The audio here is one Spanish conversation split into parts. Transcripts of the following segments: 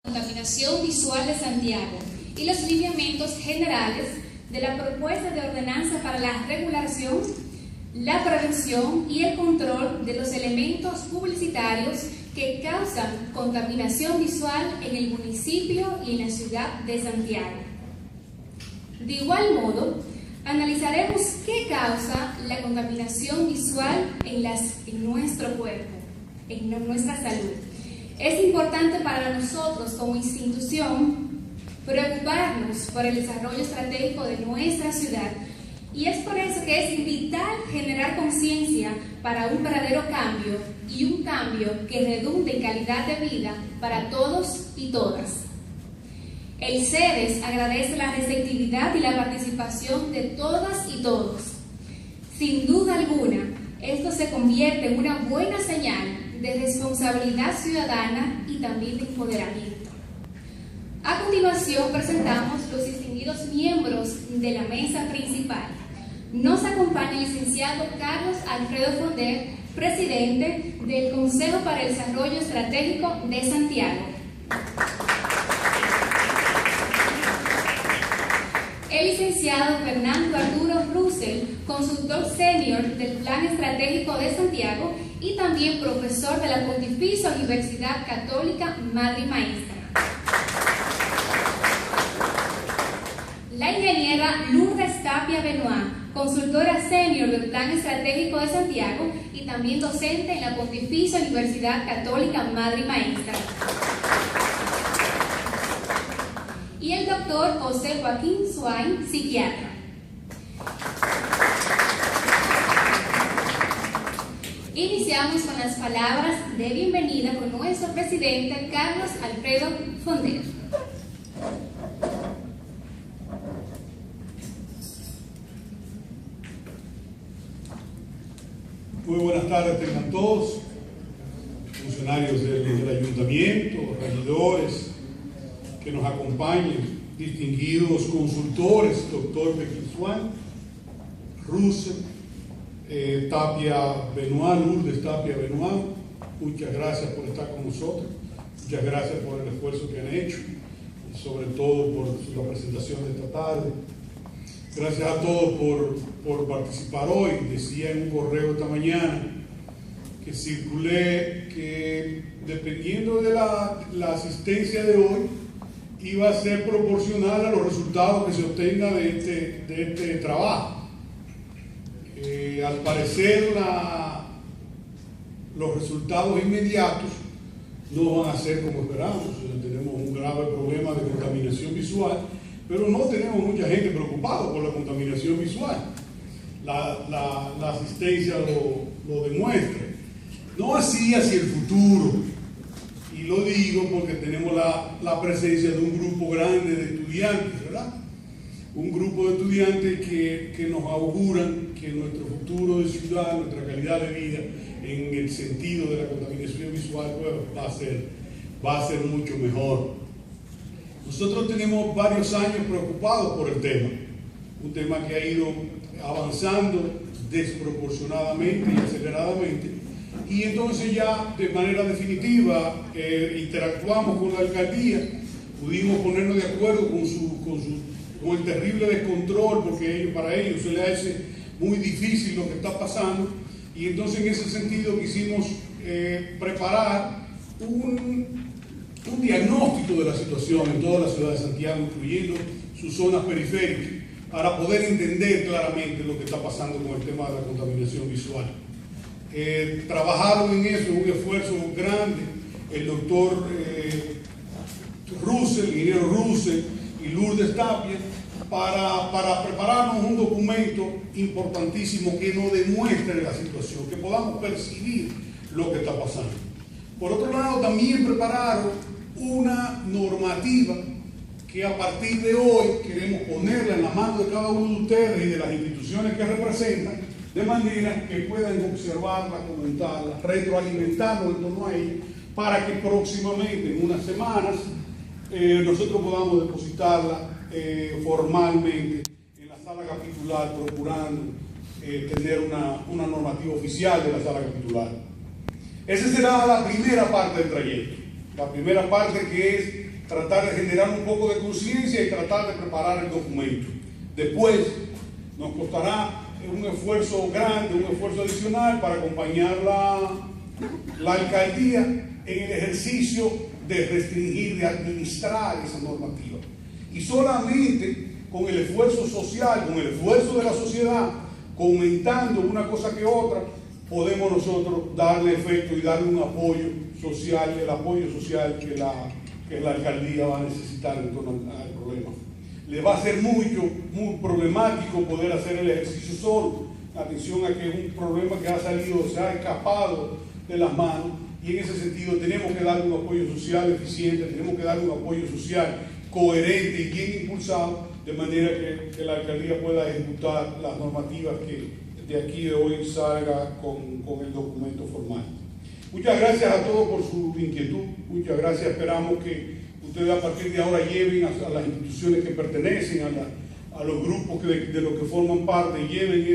Contaminación visual de Santiago y los lineamientos generales de la propuesta de ordenanza para la regulación, la prevención y el control de los elementos publicitarios que causan contaminación visual en el municipio y en la ciudad de Santiago. De igual modo, analizaremos qué causa la contaminación visual en nuestro cuerpo, en nuestra salud. Es importante para nosotros como institución preocuparnos por el desarrollo estratégico de nuestra ciudad, y es por eso que es vital generar conciencia para un verdadero cambio, y un cambio que redunde en calidad de vida para todos y todas. El CEDES agradece la receptividad y la participación de todas y todos. Sin duda alguna, esto se convierte en una buena señal de responsabilidad ciudadana y también de empoderamiento. A continuación presentamos los distinguidos miembros de la mesa principal. Nos acompaña el licenciado Carlos Alfredo Fonder, presidente del Consejo para el Desarrollo Estratégico de Santiago. El licenciado Fernando Arturo Russell, consultor senior del Plan Estratégico de Santiago y también profesor de la Pontificia Universidad Católica Madre y Maestra. La ingeniera Lourdes Tapia Benoit, consultora senior del Plan Estratégico de Santiago y también docente en la Pontificia Universidad Católica Madre y Maestra. Y el doctor José Joaquín Swain, psiquiatra. Iniciamos con las palabras de bienvenida con nuestro presidente Carlos Alfredo Fonder. Muy buenas tardes tengan todos, funcionarios del ayuntamiento, regidores que nos acompañan, distinguidos consultores, doctor Swain, Russell, Tapia Benoit, Lourdes Tapia Benoit, muchas gracias por estar con nosotros, muchas gracias por el esfuerzo que han hecho, y sobre todo por la presentación de esta tarde. Gracias a todos por participar hoy. Decía en un correo esta mañana que circulé que dependiendo de la asistencia de hoy iba a ser proporcional a los resultados que se obtengan de este trabajo. Al parecer los resultados inmediatos no van a ser como esperamos. Tenemos un grave problema de contaminación visual, pero no tenemos mucha gente preocupada por la contaminación visual. La asistencia lo demuestra. No así hacia el futuro, y lo digo porque tenemos la presencia de un grupo grande de estudiantes, ¿verdad? Un grupo de estudiantes que nos auguran que nuestro futuro de ciudad, nuestra calidad de vida, en el sentido de la contaminación visual, pues, va a ser mucho mejor. Nosotros tenemos varios años preocupados por el tema, un tema que ha ido avanzando desproporcionadamente y aceleradamente, y entonces ya de manera definitiva interactuamos con la alcaldía, pudimos ponernos de acuerdo con el terrible descontrol, porque para ellos se les hace muy difícil lo que está pasando, y entonces en ese sentido quisimos preparar un diagnóstico de la situación en toda la ciudad de Santiago, incluyendo sus zonas periféricas, para poder entender claramente lo que está pasando con el tema de la contaminación visual. Trabajaron en eso, un esfuerzo grande, el doctor Russell, el ingeniero Russell y Lourdes Tapia, para prepararnos un documento importantísimo que nos demuestre la situación, que podamos percibir lo que está pasando. Por otro lado, también prepararon una normativa que a partir de hoy queremos ponerla en la mano de cada uno de ustedes y de las instituciones que representan, de manera que puedan observarla, comentarla, retroalimentarnos en torno a ella, para que próximamente, en unas semanas, nosotros podamos depositarla formalmente en la sala capitular, procurando tener una normativa oficial de la sala capitular. Esa será la primera parte del trayecto. La primera parte, que es tratar de generar un poco de conciencia y tratar de preparar el documento. Después nos costará un esfuerzo grande, un esfuerzo adicional para acompañar la alcaldía en el ejercicio de restringir, de administrar esa normativa. Y solamente con el esfuerzo social, con el esfuerzo de la sociedad, comentando una cosa que otra, podemos nosotros darle efecto y darle un apoyo social, el apoyo social que la alcaldía va a necesitar en torno al problema. Le va a ser muy problemático poder hacer el ejercicio solo. Atención a que es un problema que ha salido, se ha escapado de las manos, y en ese sentido tenemos que darle un apoyo social eficiente, tenemos que darle un apoyo social coherente y bien impulsado, de manera que la alcaldía pueda ejecutar las normativas que de aquí de hoy salga con el documento formal. Muchas gracias a todos por su inquietud, muchas gracias. Esperamos que ustedes a partir de ahora lleven a las instituciones que pertenecen, a los grupos de los que forman parte, lleven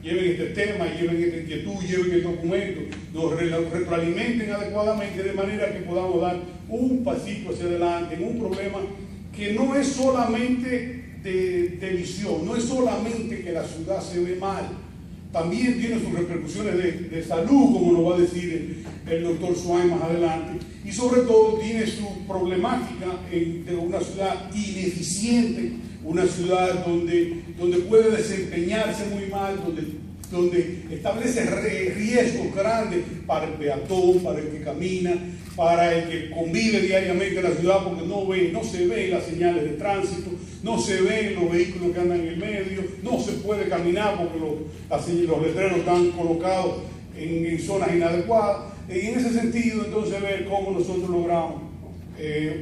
este tema, lleven esta inquietud, lleven el documento, nos retroalimenten adecuadamente, de manera que podamos dar un pasito hacia adelante en un problema que no es solamente de visión, no es solamente que la ciudad se ve mal, también tiene sus repercusiones de salud, como nos va a decir el doctor Swain más adelante, y sobre todo tiene su problemática de una ciudad ineficiente, una ciudad donde puede desempeñarse muy mal, donde establece riesgos grandes para el peatón, para el que camina, para el que convive diariamente en la ciudad, porque no se ven las señales de tránsito, no se ven los vehículos que andan en el medio, no se puede caminar porque los letreros están colocados en zonas inadecuadas. Y en ese sentido, entonces, ver cómo nosotros logramos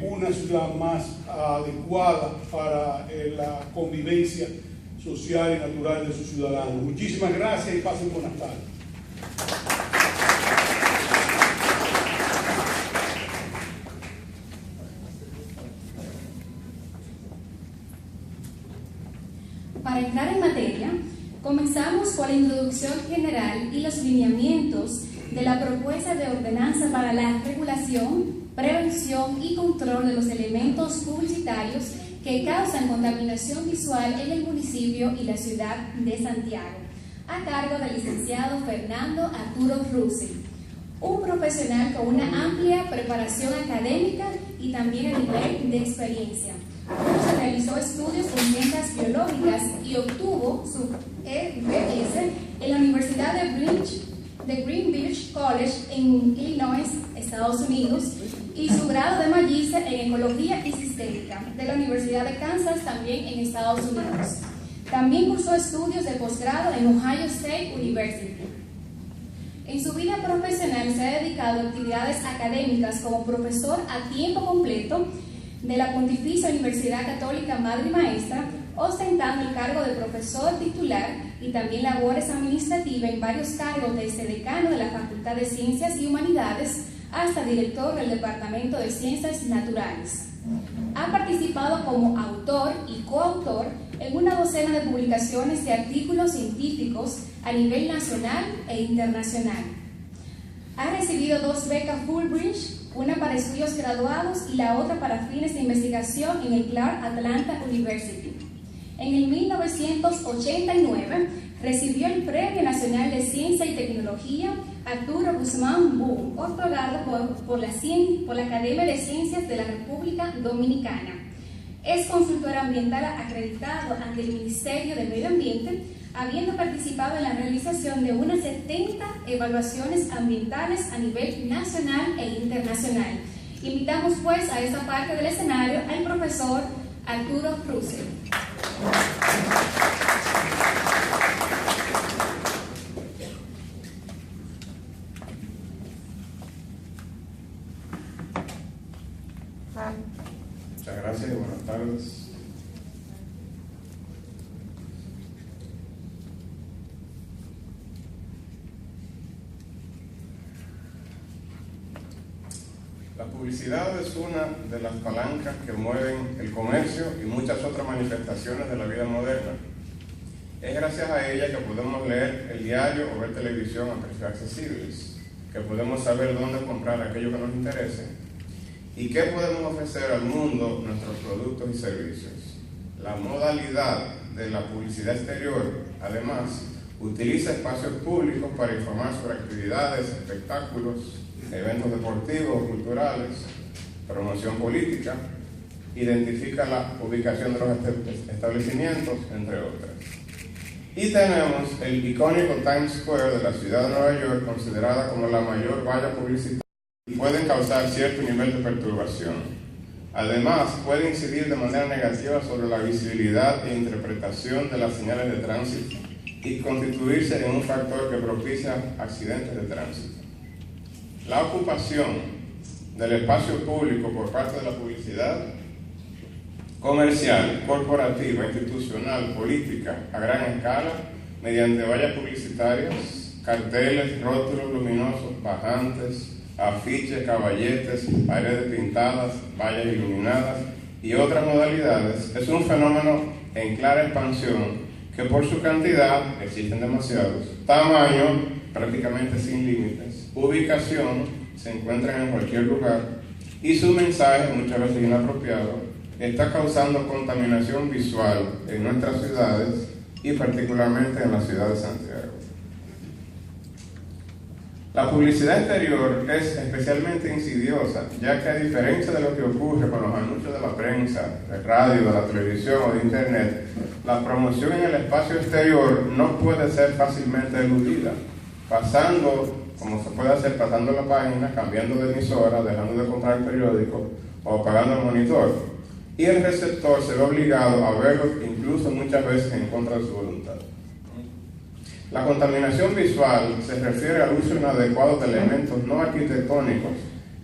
una ciudad más adecuada para la convivencia social y natural de sus ciudadanos. Muchísimas gracias y pasen buenas tardes. Para entrar en materia, comenzamos por la introducción general y los lineamientos de la propuesta de ordenanza para la regulación, prevención y control de los elementos publicitarios que causan contaminación visual en el municipio y la ciudad de Santiago, a cargo del licenciado Fernando Arturo Russell, un profesional con una amplia preparación académica y también a nivel de experiencia. Se realizó estudios en ciencias biológicas y obtuvo su BS en la Universidad de Greenwich College en Illinois, Estados Unidos, y su grado de magíster en Ecología y Sistémica de la Universidad de Kansas, también en Estados Unidos. También cursó estudios de posgrado en Ohio State University. En su vida profesional se ha dedicado a actividades académicas como profesor a tiempo completo de la Pontificia Universidad Católica Madre y Maestra, ostentando el cargo de profesor titular y también labores administrativas en varios cargos, desde decano de la Facultad de Ciencias y Humanidades hasta director del Departamento de Ciencias Naturales. Ha participado como autor y coautor en una docena de publicaciones de artículos científicos a nivel nacional e internacional. Ha recibido 2 becas Fulbright, una para estudios graduados y la otra para fines de investigación en el Clark Atlanta University. En el 1989 recibió el Premio Nacional de Ciencia y Tecnología Arturo Guzmán Boom, otorgado por la Academia de Ciencias de la República Dominicana. Es consultor ambiental acreditado ante el Ministerio de Medio Ambiente, habiendo participado en la realización de unas 70 evaluaciones ambientales a nivel nacional e internacional. Invitamos pues a esta parte del escenario al profesor Arturo Russell. Muchas gracias y buenas tardes. La publicidad es una de las palancas que mueven el comercio y muchas otras manifestaciones de la vida moderna. Es gracias a ella que podemos leer el diario o ver televisión a precios accesibles, que podemos saber dónde comprar aquello que nos interese ¿Y qué podemos ofrecer al mundo nuestros productos y servicios? La modalidad de la publicidad exterior, además, utiliza espacios públicos para informar sobre actividades, espectáculos, eventos deportivos o culturales, promoción política, identifica la ubicación de los establecimientos, entre otras. Y tenemos el icónico Times Square de la ciudad de Nueva York, considerada como la mayor valla publicitaria, y pueden causar cierto nivel de perturbación. Además, puede incidir de manera negativa sobre la visibilidad e interpretación de las señales de tránsito y constituirse en un factor que propicia accidentes de tránsito. La ocupación del espacio público por parte de la publicidad comercial, corporativa, institucional, política, a gran escala, mediante vallas publicitarias, carteles, rótulos luminosos, bajantes, afiches, caballetes, paredes pintadas, vallas iluminadas y otras modalidades, es un fenómeno en clara expansión que por su cantidad, existen demasiados, tamaño, prácticamente sin límites, ubicación, se encuentran en cualquier lugar, y su mensaje, muchas veces inapropiado, está causando contaminación visual en nuestras ciudades y particularmente en la ciudad de Santiago. La publicidad exterior es especialmente insidiosa, ya que a diferencia de lo que ocurre con los anuncios de la prensa, de radio, de la televisión o de internet, la promoción en el espacio exterior no puede ser fácilmente eludida, pasando, como se puede hacer, pasando la página, cambiando de emisora, dejando de comprar el periódico o apagando el monitor. Y el receptor se ve obligado a verlo incluso muchas veces en contra de su voluntad. La contaminación visual se refiere al uso inadecuado de elementos no arquitectónicos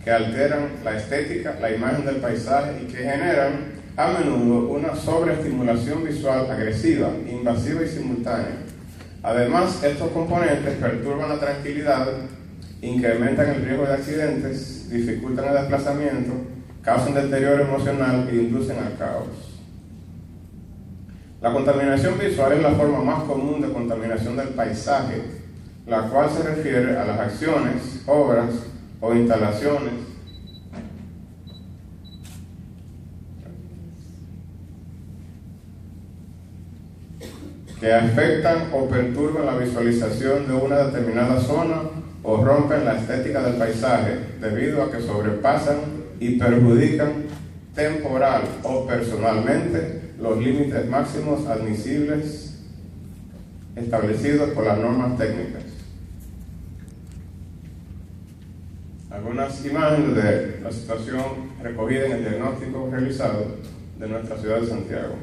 que alteran la estética, la imagen del paisaje y que generan a menudo una sobreestimulación visual agresiva, invasiva y simultánea. Además, estos componentes perturban la tranquilidad, incrementan el riesgo de accidentes, dificultan el desplazamiento, causan deterioro emocional e inducen al caos. La contaminación visual es la forma más común de contaminación del paisaje, la cual se refiere a las acciones, obras o instalaciones que afectan o perturban la visualización de una determinada zona o rompen la estética del paisaje debido a que sobrepasan y perjudican temporal o personalmente los límites máximos admisibles establecidos por las normas técnicas. Algunas imágenes de la situación recogida en el diagnóstico realizado de nuestra ciudad de Santiago.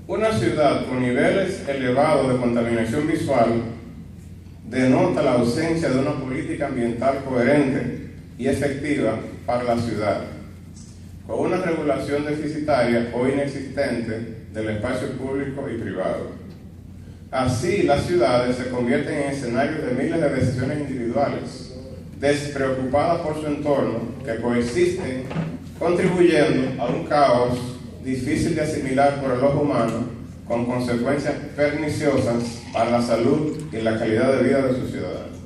Una ciudad con niveles elevados de contaminación visual denota la ausencia de una política ambiental coherente y efectiva para la ciudad, con una regulación deficitaria o inexistente del espacio público y privado. Así, las ciudades se convierten en escenarios de miles de decisiones individuales, despreocupadas por su entorno, que coexisten, contribuyendo a un caos difícil de asimilar por el ojo humano, con consecuencias perniciosas para la salud y la calidad de vida de sus ciudadanos.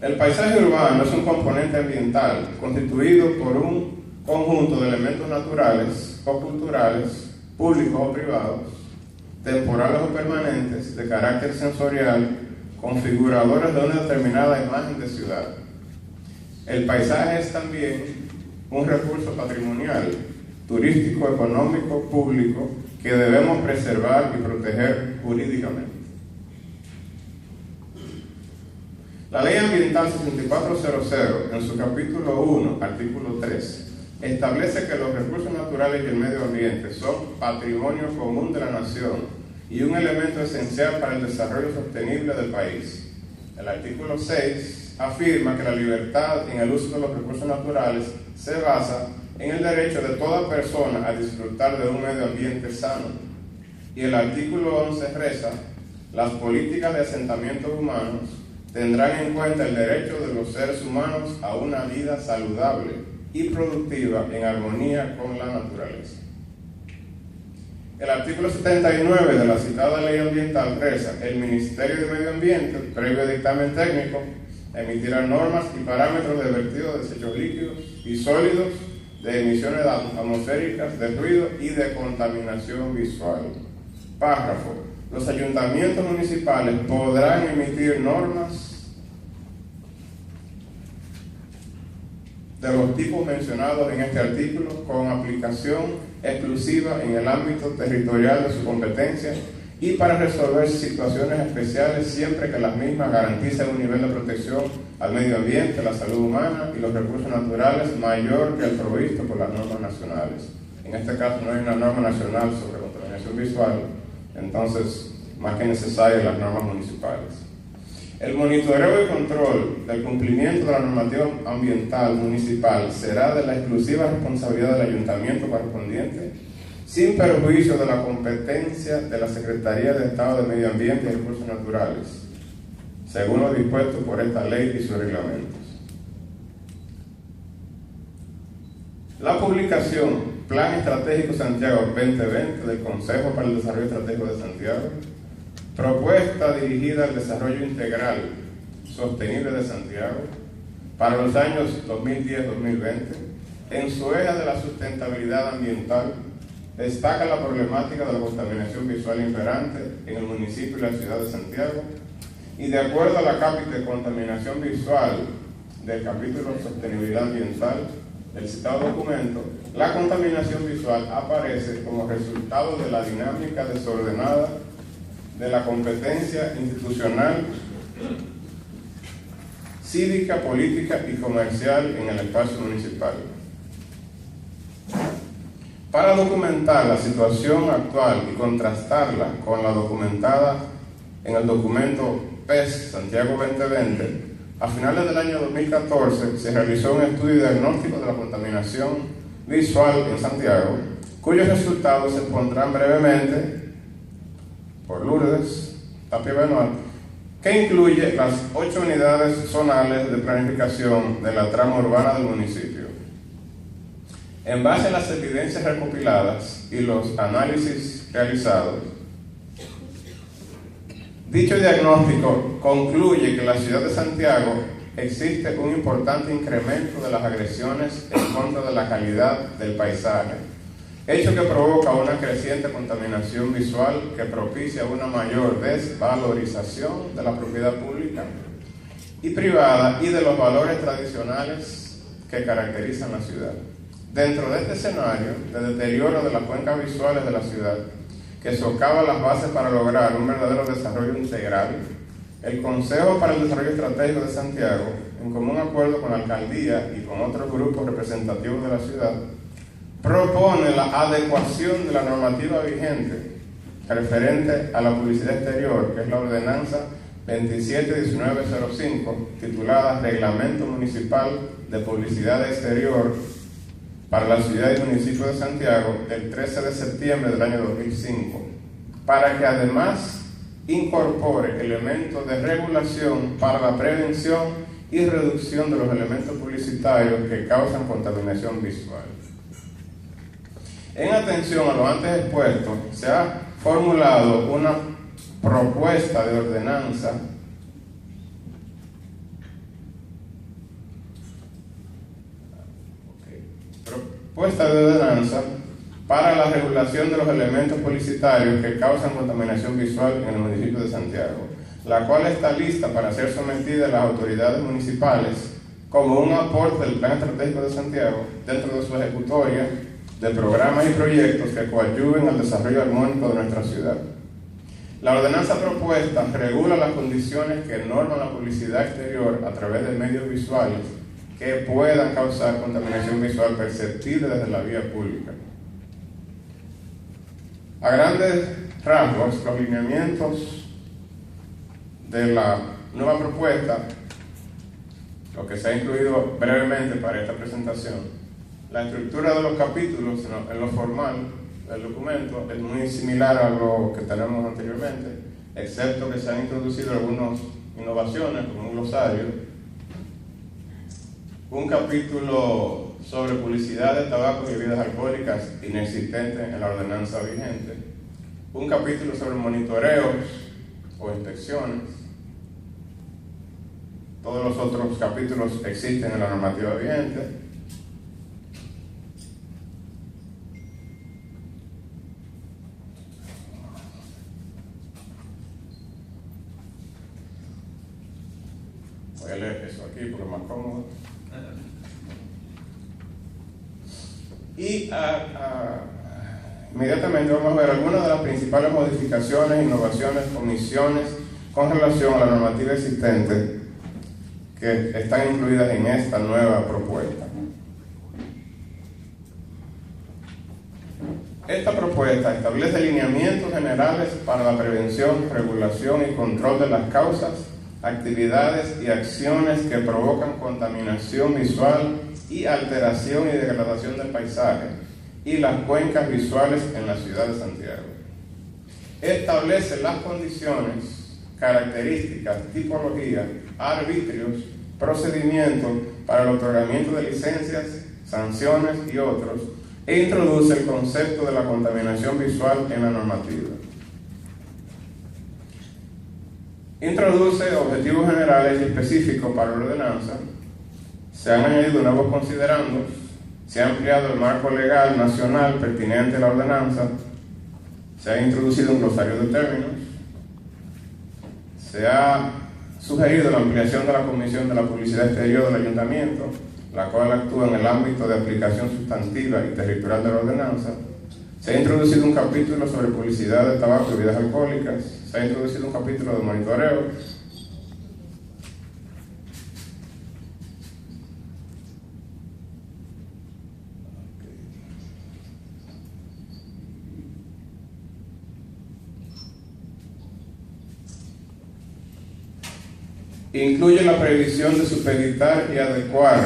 El paisaje urbano es un componente ambiental constituido por un conjunto de elementos naturales o culturales, públicos o privados, temporales o permanentes, de carácter sensorial, configuradores de una determinada imagen de ciudad. El paisaje es también un recurso patrimonial, turístico, económico, público, que debemos preservar y proteger jurídicamente. La Ley Ambiental 6400, en su capítulo 1, artículo 3, establece que los recursos naturales y el medio ambiente son patrimonio común de la nación y un elemento esencial para el desarrollo sostenible del país. El artículo 6 afirma que la libertad en el uso de los recursos naturales se basa en el derecho de toda persona a disfrutar de un medio ambiente sano. Y el artículo 11 reza: las políticas de asentamientos humanos tendrán en cuenta el derecho de los seres humanos a una vida saludable y productiva en armonía con la naturaleza. El artículo 79 de la citada ley ambiental reza: el Ministerio de Medio Ambiente, previo dictamen técnico, emitirá normas y parámetros de vertido de desechos líquidos y sólidos, de emisiones atmosféricas, de ruido y de contaminación visual. Párrafo: los ayuntamientos municipales podrán emitir normas de los tipos mencionados en este artículo con aplicación exclusiva en el ámbito territorial de su competencia y para resolver situaciones especiales siempre que las mismas garanticen un nivel de protección al medio ambiente, la salud humana y los recursos naturales mayor que el provisto por las normas nacionales. En este caso no hay una norma nacional sobre contaminación visual, entonces más que necesarias las normas municipales. El monitoreo y control del cumplimiento de la normativa ambiental municipal será de la exclusiva responsabilidad del ayuntamiento correspondiente, sin perjuicio de la competencia de la Secretaría de Estado de Medio Ambiente y Recursos Naturales, según lo dispuesto por esta ley y sus reglamentos. La publicación Plan Estratégico Santiago 2020 del Consejo para el Desarrollo Estratégico de Santiago, propuesta dirigida al desarrollo integral sostenible de Santiago para los años 2010-2020, en su eje de la sustentabilidad ambiental, destaca la problemática de la contaminación visual imperante en el municipio y la ciudad de Santiago, y de acuerdo a la cápita de contaminación visual del capítulo Sostenibilidad Ambiental del citado documento, la contaminación visual aparece como resultado de la dinámica desordenada de la competencia institucional, cívica, política y comercial en el espacio municipal. Para documentar la situación actual y contrastarla con la documentada en el documento PES Santiago 2020, a finales del año 2014 se realizó un estudio diagnóstico de la contaminación visual en Santiago, cuyos resultados se expondrán brevemente por Lourdes Tapia Benoit, que incluye las 8 unidades zonales de planificación de la trama urbana del municipio. En base a las evidencias recopiladas y los análisis realizados, dicho diagnóstico concluye que en la ciudad de Santiago existe un importante incremento de las agresiones en contra de la calidad del paisaje, hecho que provoca una creciente contaminación visual que propicia una mayor desvalorización de la propiedad pública y privada y de los valores tradicionales que caracterizan la ciudad. Dentro de este escenario de deterioro de las cuencas visuales de la ciudad, que socava las bases para lograr un verdadero desarrollo integral, el Consejo para el Desarrollo Estratégico de Santiago, en común acuerdo con la alcaldía y con otros grupos representativos de la ciudad, propone la adecuación de la normativa vigente referente a la publicidad exterior, que es la ordenanza 271905, titulada Reglamento Municipal de Publicidad Exterior para la ciudad y municipio de Santiago, del 13 de septiembre del año 2005, para que además incorpore elementos de regulación para la prevención y reducción de los elementos publicitarios que causan contaminación visual. En atención a lo antes expuesto, se ha formulado una propuesta de ordenanza para la regulación de los elementos publicitarios que causan contaminación visual en el municipio de Santiago, la cual está lista para ser sometida a las autoridades municipales como un aporte del Plan Estratégico de Santiago dentro de su ejecutoria de programas y proyectos que coadyuven al desarrollo armónico de nuestra ciudad. La ordenanza propuesta regula las condiciones que norman la publicidad exterior a través de medios visuales que puedan causar contaminación visual perceptible desde la vía pública. A grandes rasgos, los lineamientos de la nueva propuesta, lo que se ha incluido brevemente para esta presentación, la estructura de los capítulos en lo formal, el documento es muy similar a lo que tenemos anteriormente, excepto que se han introducido algunas innovaciones, como un glosario, un capítulo sobre publicidad de tabaco y bebidas alcohólicas inexistente en la ordenanza vigente, un capítulo sobre monitoreos o inspecciones. Todos los otros capítulos existen en la normativa vigente. Voy a leer eso aquí porque es más cómodo. Y inmediatamente vamos a ver algunas de las principales modificaciones, innovaciones, omisiones con relación a la normativa existente que están incluidas en esta nueva propuesta. Esta propuesta establece lineamientos generales para la prevención, regulación y control de las causas, actividades y acciones que provocan contaminación visual y alteración y degradación del paisaje y las cuencas visuales en la ciudad de Santiago. Establece las condiciones, características, tipología, arbitrios, procedimientos para el otorgamiento de licencias, sanciones y otros, e introduce el concepto de la contaminación visual en la normativa. Introduce objetivos generales y específicos para la ordenanza. Se han añadido nuevos considerandos, se ha ampliado el marco legal nacional pertinente a la ordenanza, se ha introducido un glosario de términos, se ha sugerido la ampliación de la Comisión de la Publicidad Exterior del Ayuntamiento, la cual actúa en el ámbito de aplicación sustantiva y territorial de la ordenanza. Se ha introducido un capítulo sobre publicidad de tabaco y bebidas alcohólicas, se ha introducido un capítulo de monitoreo, incluye la previsión de supeditar y adecuar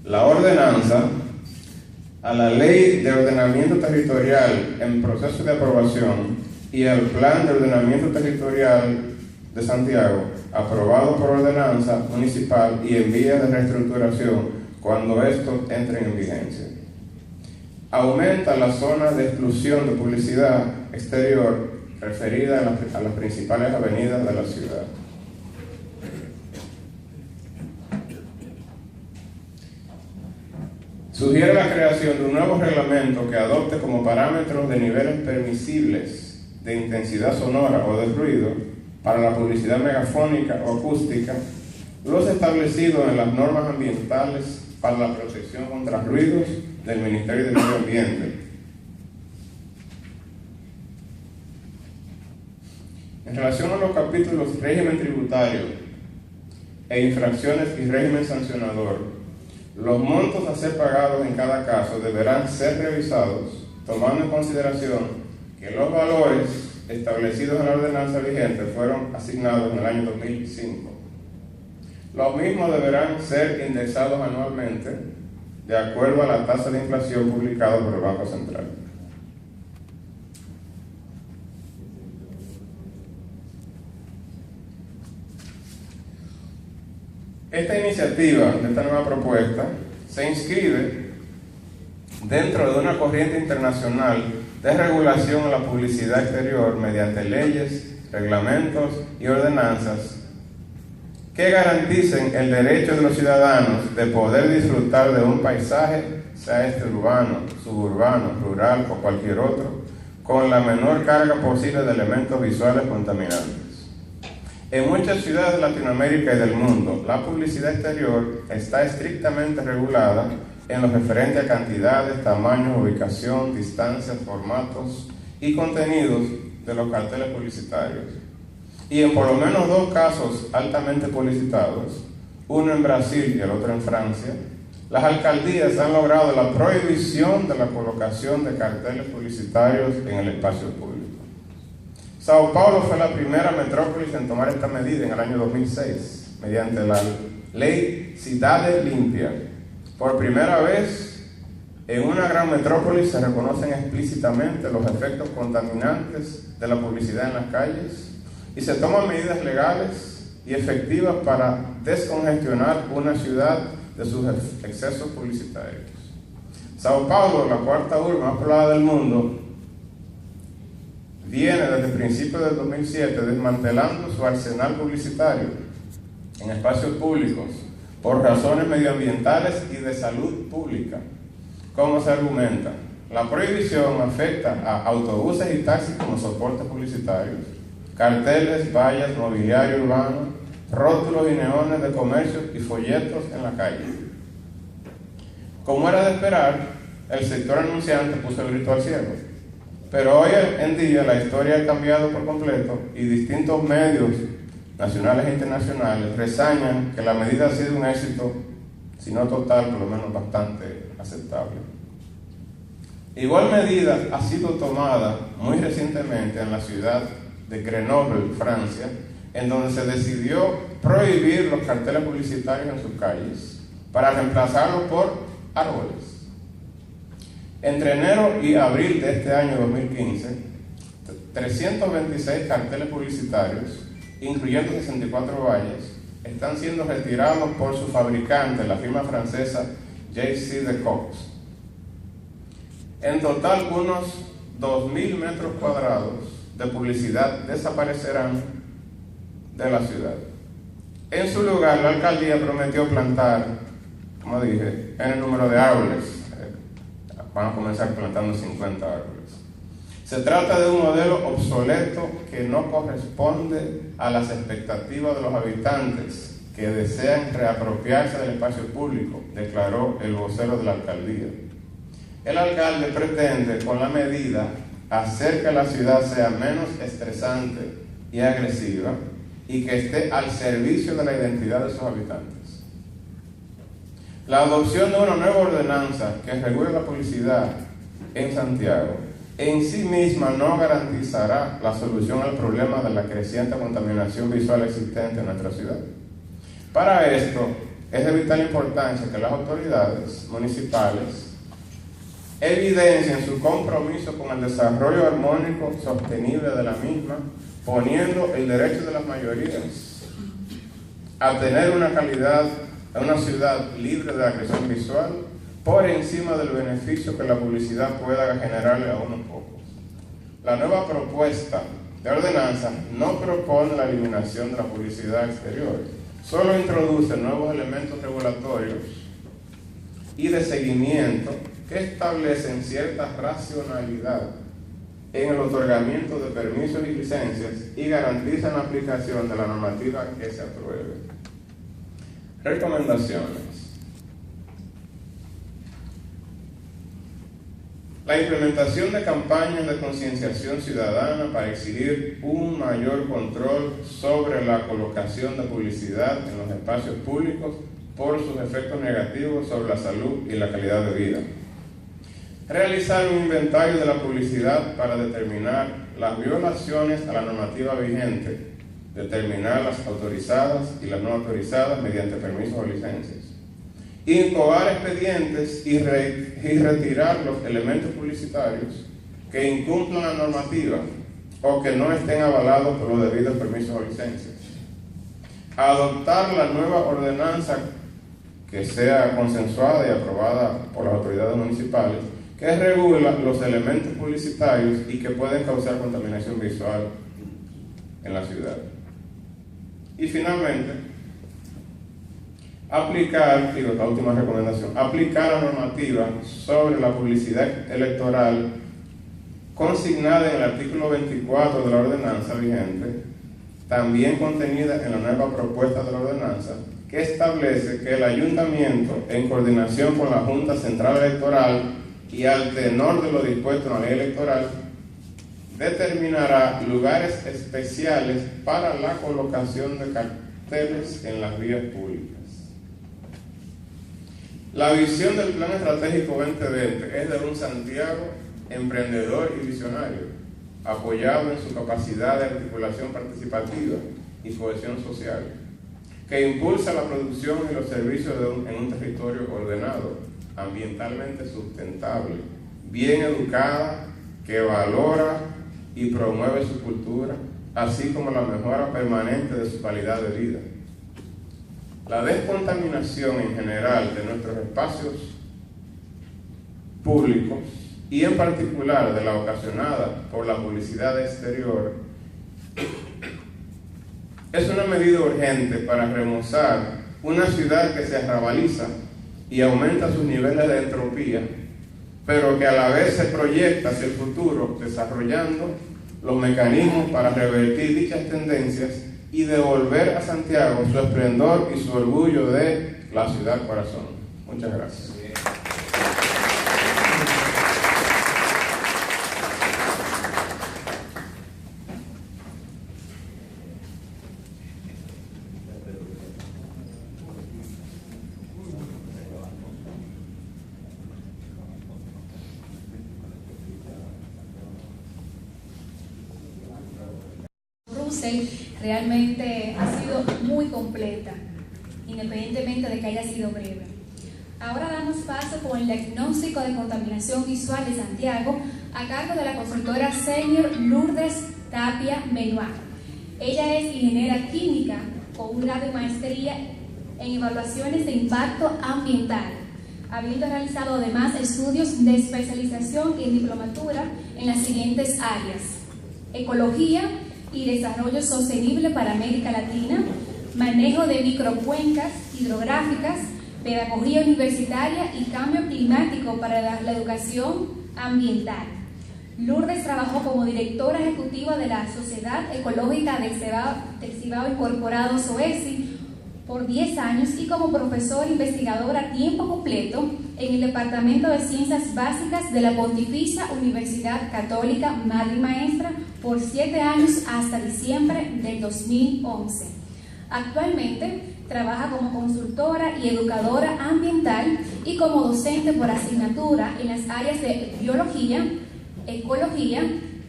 la ordenanza a la Ley de Ordenamiento Territorial en proceso de aprobación y al Plan de Ordenamiento Territorial de Santiago, aprobado por ordenanza municipal y en vías de reestructuración cuando estos entren en vigencia. Aumenta la zona de exclusión de publicidad exterior referida a las principales avenidas de la ciudad. Sugiere la creación de un nuevo reglamento que adopte como parámetros de niveles permisibles de intensidad sonora o de ruido para la publicidad megafónica o acústica los establecidos en las normas ambientales para la protección contra ruidos del Ministerio del Medio Ambiente. En relación a los capítulos régimen tributario e infracciones y régimen sancionador, los montos a ser pagados en cada caso deberán ser revisados, tomando en consideración que los valores establecidos en la ordenanza vigente fueron asignados en el año 2005. Los mismos deberán ser indexados anualmente de acuerdo a la tasa de inflación publicada por el Banco Central. Esta iniciativa de esta nueva propuesta se inscribe dentro de una corriente internacional de regulación a la publicidad exterior mediante leyes, reglamentos y ordenanzas que garanticen el derecho de los ciudadanos de poder disfrutar de un paisaje, sea este urbano, suburbano, rural o cualquier otro, con la menor carga posible de elementos visuales contaminantes. En muchas ciudades de Latinoamérica y del mundo, la publicidad exterior está estrictamente regulada en lo referente a cantidades, tamaños, ubicación, distancias, formatos y contenidos de los carteles publicitarios. Y en por lo menos 2 casos altamente publicitados, uno en Brasil y el otro en Francia, las alcaldías han logrado la prohibición de la colocación de carteles publicitarios en el espacio público. Sao Paulo fue la primera metrópolis en tomar esta medida en el año 2006, mediante la ley Cidade Limpia. Por primera vez En una gran metrópolis se reconocen explícitamente los efectos contaminantes de la publicidad en las calles y se toman medidas legales y efectivas para descongestionar una ciudad de sus excesos publicitarios. Sao Paulo, la cuarta urbe más poblada del mundo, viene desde principios del 2007 desmantelando su arsenal publicitario en espacios públicos por razones medioambientales y de salud pública. ¿Cómo se argumenta? La prohibición afecta a autobuses y taxis como soportes publicitarios, carteles, vallas, mobiliario urbano, rótulos y neones de comercios y folletos en la calle. Como era de esperar, el sector anunciante puso el grito al cielo. Pero hoy en día la historia ha cambiado por completo y distintos medios nacionales e internacionales reseñan que la medida ha sido un éxito, si no total, por lo menos bastante aceptable. Igual medida ha sido tomada muy recientemente en la ciudad de Grenoble, Francia, en donde se decidió prohibir los carteles publicitarios en sus calles para reemplazarlos por árboles. Entre enero y abril de este año 2015, 326 carteles publicitarios, incluyendo 64 vallas, están siendo retirados por su fabricante, la firma francesa JCDecaux. En total, unos 2.000 metros cuadrados de publicidad desaparecerán de la ciudad. En su lugar, la alcaldía prometió plantar, como dije, en el número de árboles. Van a comenzar plantando 50 árboles. Se trata de un modelo obsoleto que no corresponde a las expectativas de los habitantes que desean reapropiarse del espacio público, declaró el vocero de la alcaldía. El alcalde pretende, con la medida, hacer que la ciudad sea menos estresante y agresiva y que esté al servicio de la identidad de sus habitantes. La adopción de una nueva ordenanza que regule la publicidad en Santiago en sí misma no garantizará la solución al problema de la creciente contaminación visual existente en nuestra ciudad. Para esto, es de vital importancia que las autoridades municipales evidencien su compromiso con el desarrollo armónico sostenible de la misma, poniendo el derecho de las mayorías a tener una ciudad libre de agresión visual por encima del beneficio que la publicidad pueda generarle a unos pocos. La nueva propuesta de ordenanza no propone la eliminación de la publicidad exterior, solo introduce nuevos elementos regulatorios y de seguimiento que establecen cierta racionalidad en el otorgamiento de permisos y licencias y garantizan la aplicación de la normativa que se apruebe. Recomendaciones. La implementación de campañas de concienciación ciudadana para exigir un mayor control sobre la colocación de publicidad en los espacios públicos por sus efectos negativos sobre la salud y la calidad de vida. Realizar un inventario de la publicidad para determinar las violaciones a la normativa vigente, determinar las autorizadas y las no autorizadas mediante permisos o licencias. Incoar expedientes y retirar los elementos publicitarios que incumplan la normativa o que no estén avalados por los debidos permisos o licencias. Adoptar la nueva ordenanza que sea consensuada y aprobada por las autoridades municipales, que regula los elementos publicitarios y que pueden causar contaminación visual en la ciudad. Y finalmente, la última recomendación, aplicar la normativa sobre la publicidad electoral consignada en el artículo 24 de la ordenanza vigente, también contenida en la nueva propuesta de la ordenanza, que establece que el ayuntamiento, en coordinación con la Junta Central Electoral y al tenor de lo dispuesto en la ley electoral, determinará lugares especiales para la colocación de carteles en las vías públicas. La visión del Plan Estratégico 2020 es de un Santiago emprendedor y visionario, apoyado en su capacidad de articulación participativa y cohesión social, que impulsa la producción y los servicios en un territorio ordenado, ambientalmente sustentable, bien educada, que valora y promueve su cultura, así como la mejora permanente de su calidad de vida. La descontaminación en general de nuestros espacios públicos y en particular de la ocasionada por la publicidad exterior es una medida urgente para remozar una ciudad que se arrabaliza y aumenta sus niveles de entropía, pero que a la vez se proyecta hacia el futuro desarrollando los mecanismos para revertir dichas tendencias y devolver a Santiago su esplendor y su orgullo de la ciudad corazón. Muchas gracias. Realmente ha sido muy completa, independientemente de que haya sido breve. Ahora damos paso con el diagnóstico de contaminación visual de Santiago a cargo de la consultora senior Lourdes Tapia Menuá. Ella es ingeniera química con un grado de maestría en evaluaciones de impacto ambiental, habiendo realizado además estudios de especialización y diplomatura en las siguientes áreas: ecología y desarrollo sostenible para América Latina, manejo de microcuencas hidrográficas, pedagogía universitaria y cambio climático para la educación ambiental. Lourdes trabajó como directora ejecutiva de la Sociedad Ecológica del Cibao Incorporado, SOECI, por 10 años y como profesora investigadora a tiempo completo en el Departamento de Ciencias Básicas de la Pontificia Universidad Católica Madre y Maestra por 7 años hasta diciembre del 2011. Actualmente trabaja como consultora y educadora ambiental y como docente por asignatura en las áreas de biología, ecología,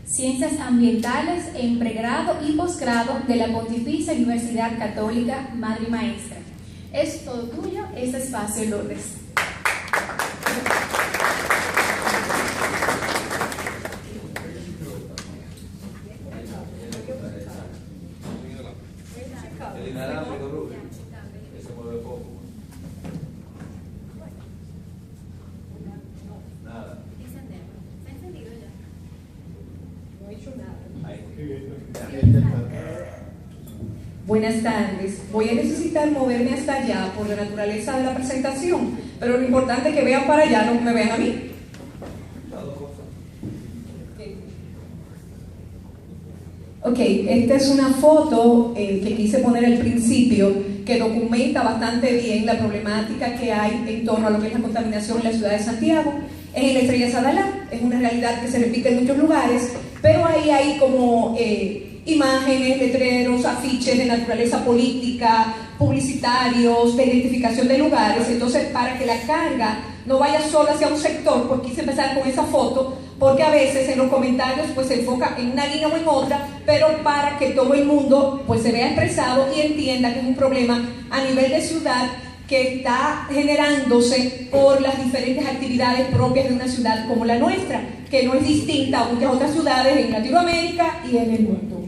ciencias ambientales en pregrado y posgrado de la Pontificia Universidad Católica Madre y Maestra. Es todo tuyo este espacio, Lourdes. El inalámbrico, Rubén. Ese mueve poco. Nada. ¿Se ha encendido ya? No he hecho nada. Ahí. Buenas tardes. Voy a necesitar moverme hasta allá por la naturaleza de la presentación, pero lo importante es que vean para allá, no me vean a mí. Ok, esta es una foto que quise poner al principio, que documenta bastante bien la problemática que hay en torno a lo que es la contaminación en la ciudad de Santiago. Es en la Estrella Sadalá, es una realidad que se repite en muchos lugares, pero ahí hay como imágenes, letreros, afiches de naturaleza política, publicitarios, de identificación de lugares. Entonces, para que la carga no vaya solo hacia un sector, pues quise empezar con esa foto, porque a veces en los comentarios pues se enfoca en una línea o en otra, pero para que todo el mundo pues se vea expresado y entienda que es un problema a nivel de ciudad que está generándose por las diferentes actividades propias de una ciudad como la nuestra, que no es distinta a muchas otras ciudades en Latinoamérica y en el mundo.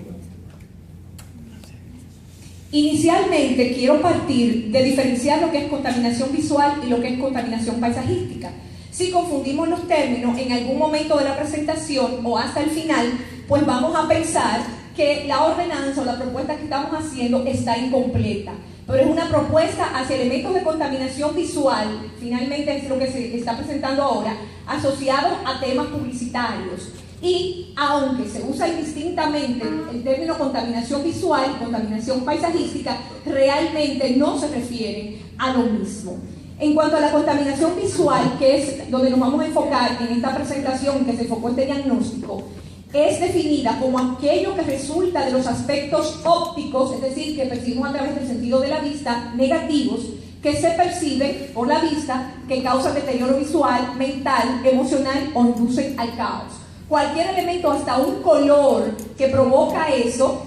Inicialmente quiero partir de diferenciar lo que es contaminación visual y lo que es contaminación paisajística. Si confundimos los términos en algún momento de la presentación o hasta el final, pues vamos a pensar que la ordenanza o la propuesta que estamos haciendo está incompleta. Pero es una propuesta hacia elementos de contaminación visual, finalmente es lo que se está presentando ahora, asociados a temas publicitarios. Y aunque se usa indistintamente el término contaminación visual y contaminación paisajística, realmente no se refieren a lo mismo. En cuanto a la contaminación visual, que es donde nos vamos a enfocar en esta presentación, que se enfocó este diagnóstico, es definida como aquello que resulta de los aspectos ópticos, es decir, que percibimos a través del sentido de la vista, negativos, que se perciben por la vista, que causan deterioro visual, mental, emocional o inducen al caos. Cualquier elemento, hasta un color que provoca eso,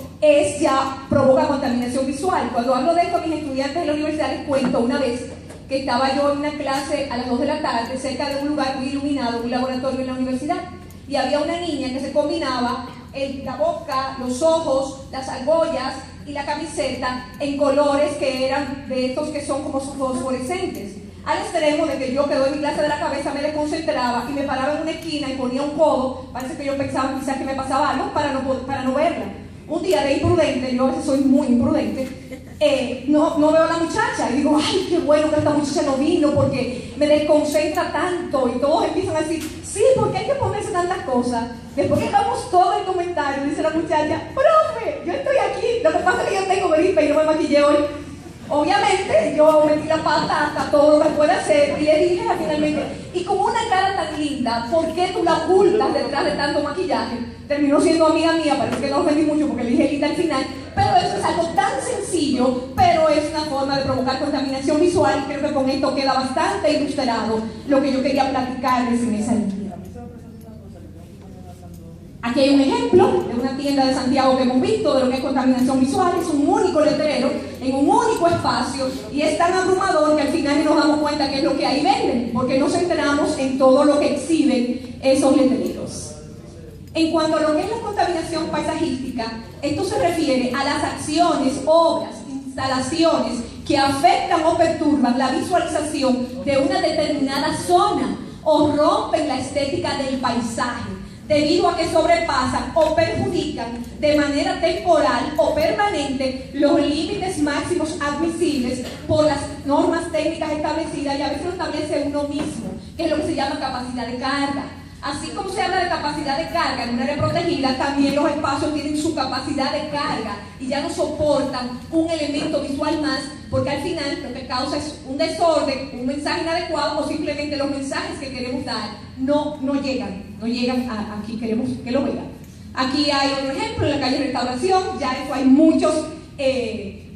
provoca contaminación visual. Cuando hablo de esto a mis estudiantes de la universidad les cuento una vez que estaba yo en una clase a las 2 de la tarde cerca de un lugar muy iluminado, un laboratorio en la universidad, y había una niña que se combinaba la boca, los ojos, las argollas y la camiseta en colores que eran de estos que son como fosforescentes, al extremo de que yo quedó en mi clase de la cabeza, me desconcentraba y me paraba en una esquina y ponía un codo. Parece que yo pensaba quizás que me pasaba algo para no verla. Un día de imprudente, yo a veces soy muy imprudente, no veo a la muchacha y digo, ay, qué bueno que esta muchacha no vino porque me desconcentra tanto, y todos empiezan a decir, sí, porque hay que ponerse tantas cosas. Después que hagamos todo el comentario, dice la muchacha, profe, yo estoy aquí, lo que pasa es que yo tengo gripe y no me maquillé hoy. Obviamente yo metí la pata hasta todo lo que pueda hacer y le dije finalmente, y con una cara tan linda, ¿por qué tú la ocultas detrás de tanto maquillaje? Terminó siendo amiga mía, parece que no ofendí mucho porque le dije linda al final, pero eso es algo tan sencillo, pero es una forma de provocar contaminación visual. Creo que con esto queda bastante ilustrado lo que yo quería platicarles en esa línea. Aquí hay un ejemplo de una tienda de Santiago que hemos visto de lo que es contaminación visual. Es un único letrero en un único espacio y es tan abrumador que al final nos damos cuenta que es lo que ahí venden, porque nos centramos en todo lo que exhiben esos letreros. En cuanto a lo que es la contaminación paisajística, esto se refiere a las acciones, obras, instalaciones que afectan o perturban la visualización de una determinada zona o rompen la estética del paisaje, debido a que sobrepasan o perjudican de manera temporal o permanente los límites máximos admisibles por las normas técnicas establecidas, y a veces lo establece uno mismo, que es lo que se llama capacidad de carga. Así como se habla de capacidad de carga en un área protegida, también los espacios tienen su capacidad de carga y ya no soportan un elemento visual más, porque al final lo que causa es un desorden, un mensaje inadecuado, o simplemente los mensajes que queremos dar no llegan a aquí, queremos que lo vean. Aquí hay otro ejemplo en la calle Restauración, ya eso hay muchos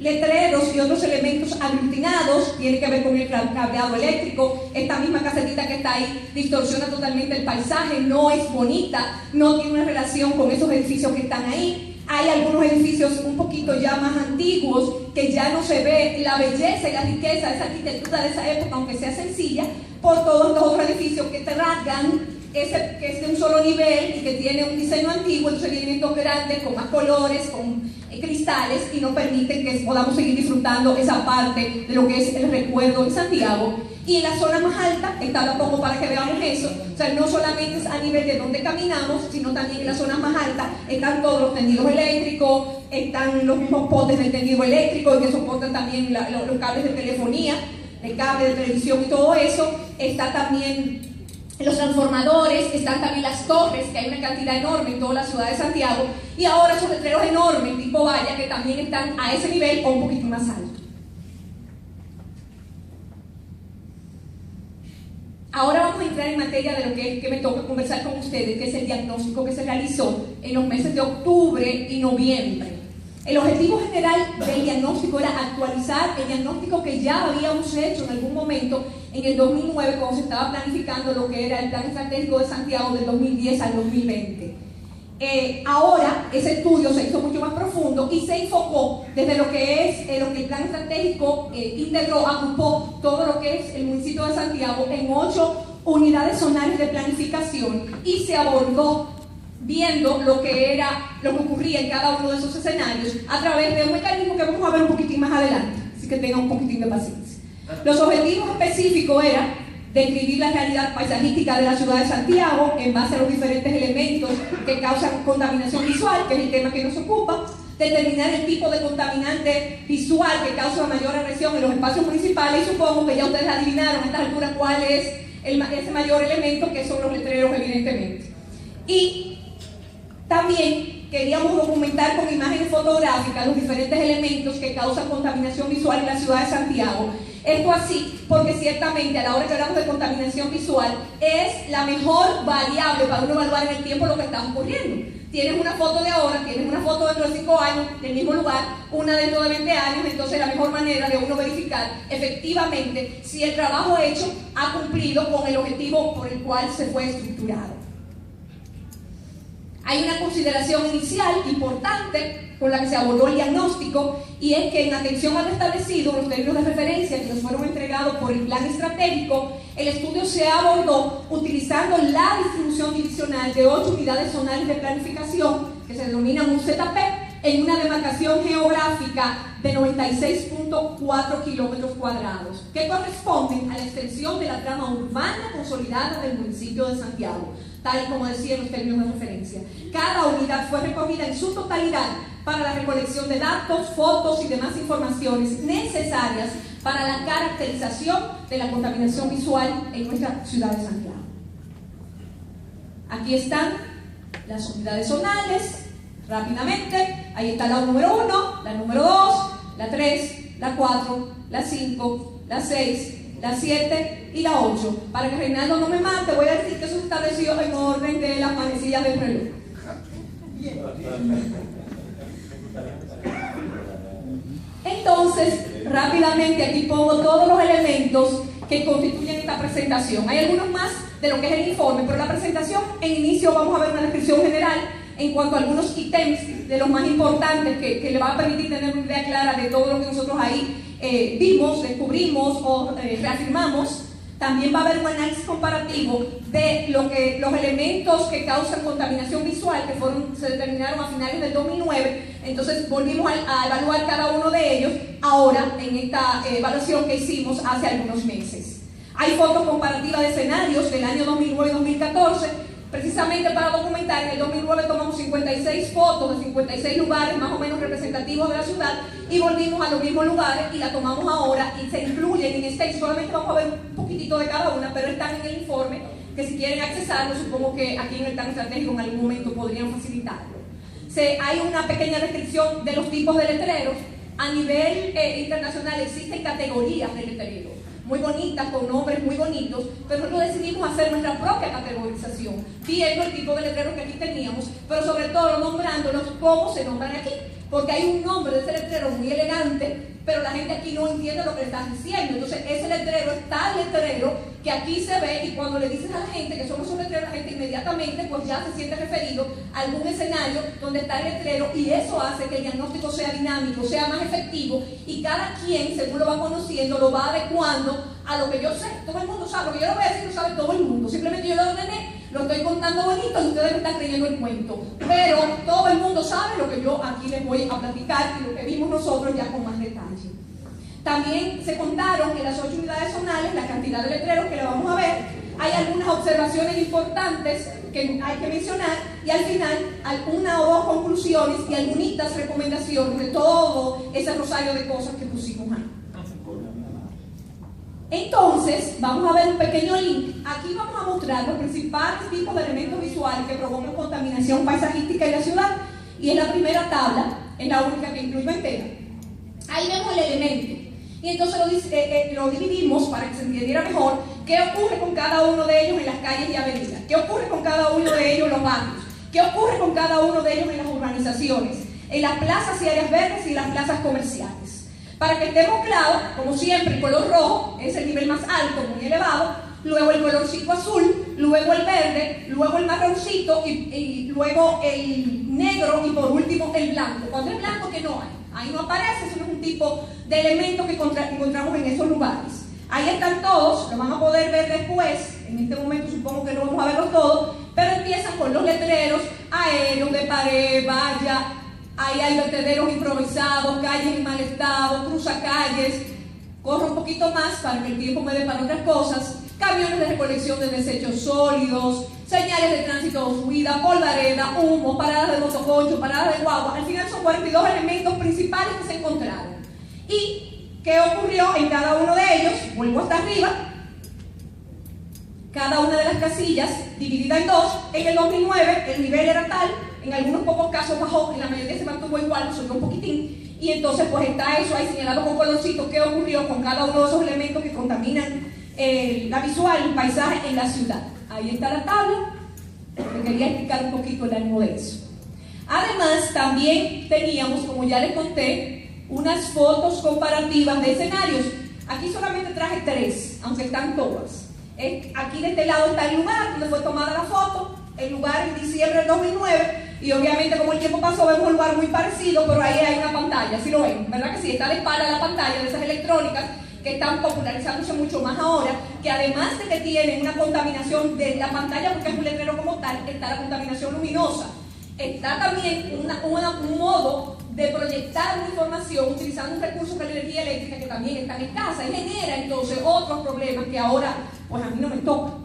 letreros y otros elementos aglutinados, tiene que ver con el cableado eléctrico. Esta misma casetita que está ahí distorsiona totalmente el paisaje, no es bonita, no tiene una relación con esos edificios que están ahí. Hay algunos edificios un poquito ya más antiguos que ya no se ve la belleza y la riqueza de esa arquitectura de esa época, aunque sea sencilla, por todos los otros edificios que tratan ese que es de un solo nivel y que tiene un diseño antiguo. Entonces vienen estos grandes con más colores, con cristales, y no permiten que podamos seguir disfrutando esa parte de lo que es el recuerdo de Santiago. Y en las zonas más altas, está la pongo para que veamos eso, o sea, no solamente es a nivel de donde caminamos, sino también en las zonas más altas están todos los tendidos eléctricos, están los mismos postes del tendido eléctrico y que soportan también los cables de telefonía, el cable de televisión y todo eso. Está también los transformadores, están también las torres, que hay una cantidad enorme en toda la ciudad de Santiago, y ahora esos letreros enormes tipo valla que también están a ese nivel o un poquito más alto. Ahora vamos a entrar en materia de lo que me toca conversar con ustedes, que es el diagnóstico que se realizó en los meses de octubre y noviembre. El objetivo general del diagnóstico era actualizar el diagnóstico que ya habíamos hecho en algún momento en el 2009, cuando se estaba planificando lo que era el Plan Estratégico de Santiago del 2010 al 2020. Ahora ese estudio se hizo mucho más profundo y se enfocó desde lo que es lo que el Plan Estratégico integró, agrupó todo lo que es el municipio de Santiago en 8 unidades zonales de planificación, y se abordó viendo lo que ocurría en cada uno de esos escenarios a través de un mecanismo que vamos a ver un poquitín más adelante, así que tengan un poquitín de paciencia. Los objetivos específicos eran describir la realidad paisajística de la ciudad de Santiago en base a los diferentes elementos que causan contaminación visual, que es el tema que nos ocupa, determinar el tipo de contaminante visual que causa mayor agresión en los espacios municipales, y supongo que ya ustedes adivinaron a esta altura cuál es ese mayor elemento, que son los letreros, evidentemente. Y también queríamos documentar con imágenes fotográficas los diferentes elementos que causan contaminación visual en la ciudad de Santiago. Esto así porque ciertamente a la hora que hablamos de contaminación visual es la mejor variable para uno evaluar en el tiempo lo que está ocurriendo. Tienes una foto de ahora, tienes una foto dentro de 5 años del mismo lugar, una dentro de 20 años, entonces la mejor manera de uno verificar efectivamente si el trabajo hecho ha cumplido con el objetivo por el cual se fue estructurado. Hay una consideración inicial importante con la que se abordó el diagnóstico, y es que en atención a lo establecido, los términos de referencia que nos fueron entregados por el plan estratégico, el estudio se abordó utilizando la distribución divisional de 8 unidades zonales de planificación, que se denominan un ZP, en una demarcación geográfica de 96.4 kilómetros cuadrados, que corresponden a la extensión de la trama urbana consolidada del municipio de Santiago, tal y como decían los términos de referencia. Cada unidad fue recogida en su totalidad para la recolección de datos, fotos y demás informaciones necesarias para la caracterización de la contaminación visual en nuestra ciudad de Santiago. Aquí están las unidades zonales. Rápidamente, ahí está la número 1, la número 2, la 3, la 4, la 5, la 6, la 7 y la 8. Para que Reinaldo no me mate, voy a decir que eso se estableció en orden de las manecillas del reloj. Entonces, rápidamente aquí pongo todos los elementos que constituyen esta presentación. Hay algunos más de lo que es el informe, pero la presentación, en inicio vamos a ver una descripción general en cuanto a algunos ítems de los más importantes que le va a permitir tener una idea clara de todo lo que nosotros ahí vimos, descubrimos o reafirmamos. También va a haber un análisis comparativo de los elementos que causan contaminación visual, que se determinaron a finales del 2009. Entonces volvimos a evaluar cada uno de ellos ahora en esta evaluación que hicimos hace algunos meses. Hay fotos comparativas de escenarios del año 2009 y 2014. Precisamente para documentar, en el 2009 tomamos 56 fotos de 56 lugares más o menos representativos de la ciudad y volvimos a los mismos lugares y la tomamos ahora y se incluyen en este. Solamente vamos a ver un poquitito de cada una, pero están en el informe, que si quieren accesarlo, supongo que aquí en el plan estratégico en algún momento podrían facilitarlo. Hay una pequeña descripción de los tipos de letreros. A nivel internacional existen categorías de letreros muy bonitas, con nombres muy bonitos, pero nosotros decidimos hacer nuestra propia categorización, viendo el tipo de letreros que aquí teníamos, pero sobre todo nombrándolos como se nombran aquí, porque hay un nombre de ese letrero muy elegante, pero la gente aquí no entiende lo que le estás diciendo. Entonces ese letrero es tal letrero que aquí se ve, y cuando le dices a la gente que son esos letreros, la gente inmediatamente pues ya se siente referido a algún escenario donde está el letrero, y eso hace que el diagnóstico sea dinámico, sea más efectivo, y cada quien, según lo va conociendo, lo va adecuando a lo que yo sé. Todo el mundo sabe, lo que yo lo voy a decir lo sabe todo el mundo, simplemente yo lo ordené, lo estoy contando bonito y ustedes me están creyendo el cuento, pero todo el mundo sabe lo que yo aquí les voy a platicar y lo que vimos nosotros ya con más detalle. También se contaron en las 8 unidades zonales la cantidad de letreros que le vamos a ver. Hay algunas observaciones importantes que hay que mencionar, y al final una o dos conclusiones y algunas recomendaciones de todo ese rosario de cosas que pusimos ahí. Entonces, vamos a ver un pequeño link. Aquí vamos a mostrar los principales tipos de elementos visuales que provocan contaminación paisajística en la ciudad, y es la primera tabla, es la única que incluye entera. Ahí vemos el elemento, y entonces lo dividimos para que se entendiera mejor qué ocurre con cada uno de ellos en las calles y avenidas, qué ocurre con cada uno de ellos en los barrios, qué ocurre con cada uno de ellos en las urbanizaciones, en las plazas y áreas verdes y en las plazas comerciales. Para que estemos claros, como siempre, el color rojo es el nivel más alto, muy elevado, luego el colorcito azul, luego el verde, luego el marroncito y luego el negro, y por último el blanco. Cuando es blanco, que no hay, ahí no aparece, eso no es un tipo de elemento que encontramos en esos lugares. Ahí están todos, lo van a poder ver después. En este momento supongo que no vamos a verlos todos, pero empiezan con los letreros aéreos, de pared, valla. Ahí hay vertederos improvisados, calles en mal estado, cruzacalles. Corro un poquito más para que el tiempo me dé para otras cosas. Camiones de recolección de desechos sólidos, señales de tránsito obstruida, polvareda, humo, paradas de motoconcho, paradas de guagua. Al final son 42 elementos principales que se encontraron. ¿Y qué ocurrió en cada uno de ellos? Vuelvo hasta arriba. Cada una de las casillas dividida en dos. En el 2009 el nivel era tal, en algunos pocos casos bajó, en la mayoría se mantuvo igual, subió un poquitín, y entonces pues está eso ahí señalado con colorcito, qué ocurrió con cada uno de esos elementos que contaminan la visual, el paisaje en la ciudad. Ahí está la tabla, me quería explicar un poquito el ánimo de eso. Además también teníamos, como ya les conté, unas fotos comparativas de escenarios. Aquí solamente traje 3, aunque están todas. Aquí de este lado está el lugar donde fue tomada la foto, el lugar en diciembre del 2009, y obviamente como el tiempo pasó vemos un lugar muy parecido, pero ahí hay una pantalla, ¿sí lo ven? ¿Verdad que sí? Está de espalda la pantalla de esas electrónicas que están popularizándose mucho más ahora, que además de que tienen una contaminación de la pantalla, porque es un letrero como tal, está la contaminación luminosa. Está también un modo de proyectar una información utilizando un recurso que es la energía eléctrica, que también está en escasa, y genera entonces otros problemas que ahora pues a mí no me tocan.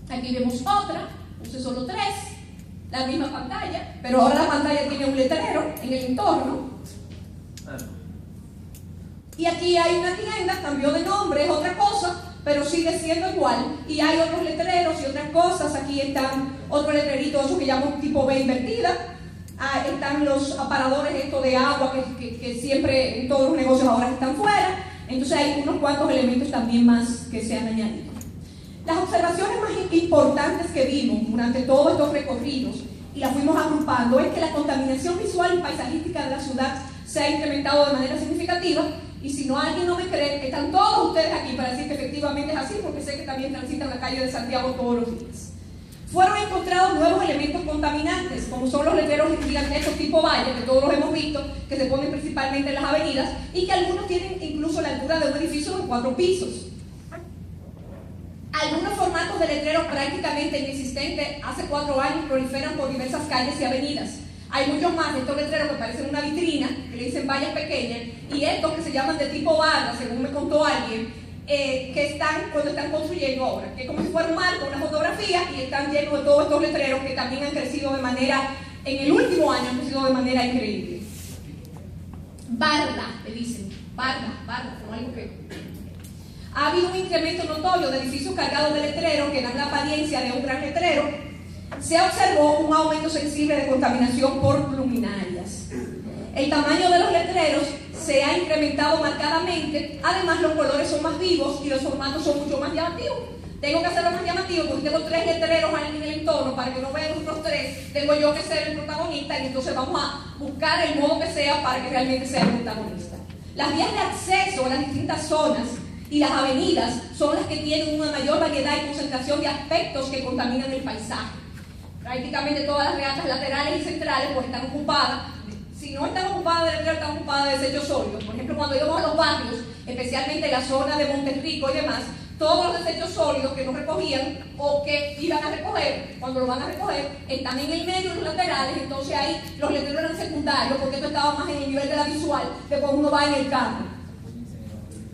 Aquí vemos otra, puse solo 3, la misma pantalla, pero ahora la pantalla tiene un letrero en el entorno. Y aquí hay una tienda, cambió de nombre, es otra cosa, pero sigue siendo igual. Y hay otros letreros y otras cosas. Aquí están otros letreritos, esos que llaman tipo B invertida. Están los aparadores estos de agua que siempre en todos los negocios ahora están fuera. Entonces hay unos cuantos elementos también más que se han añadido. Las observaciones más importantes que vimos durante todos estos recorridos, y las fuimos agrupando, es que la contaminación visual y paisajística de la ciudad se ha incrementado de manera significativa. Y si no, alguien no me cree, están todos ustedes aquí para decir que efectivamente es así, porque sé que también transitan la calle de Santiago todos los días. Fueron encontrados nuevos elementos contaminantes, como son los letreros gigantescos tipo valla, que todos los hemos visto, que se ponen principalmente en las avenidas, y que algunos tienen incluso la altura de un edificio de 4 pisos. Algunos formatos de letreros prácticamente inexistentes hace 4 años proliferan por diversas calles y avenidas. Hay muchos más de estos letreros que parecen una vitrina, que le dicen vallas pequeñas, y estos que se llaman de tipo barra, según me contó alguien, que están cuando están construyendo obras, que es como si fuera un marco, una fotografía, y están llenos de todos estos letreros que también han crecido de manera, en el último año han crecido de manera increíble. Barda, le dicen, barda, como algo que... Ha habido un incremento notorio de edificios cargados de letreros que dan la apariencia de un gran letrero. Se observó un aumento sensible de contaminación por luminarias. El tamaño de los letreros se ha incrementado marcadamente, además los colores son más vivos y los formatos son mucho más llamativos. Tengo que hacerlo más llamativo porque tengo 3 letreros en el entorno, para que no vean los otros 3, tengo yo que ser el protagonista, y entonces vamos a buscar el modo que sea para que realmente sea el protagonista. Las vías de acceso a las distintas zonas y las avenidas son las que tienen una mayor variedad y concentración de aspectos que contaminan el paisaje. Prácticamente todas las reatas laterales y centrales pues están ocupadas. Si no están ocupadas de letreros, están ocupadas de desechos sólidos. Por ejemplo, cuando íbamos a los barrios, especialmente la zona de Monterrico y demás, todos los desechos sólidos que no recogían o que iban a recoger, cuando lo van a recoger, están en el medio, en los laterales. Entonces ahí los letreros eran secundarios, porque esto estaba más en el nivel de la visual de cuando uno va en el carro.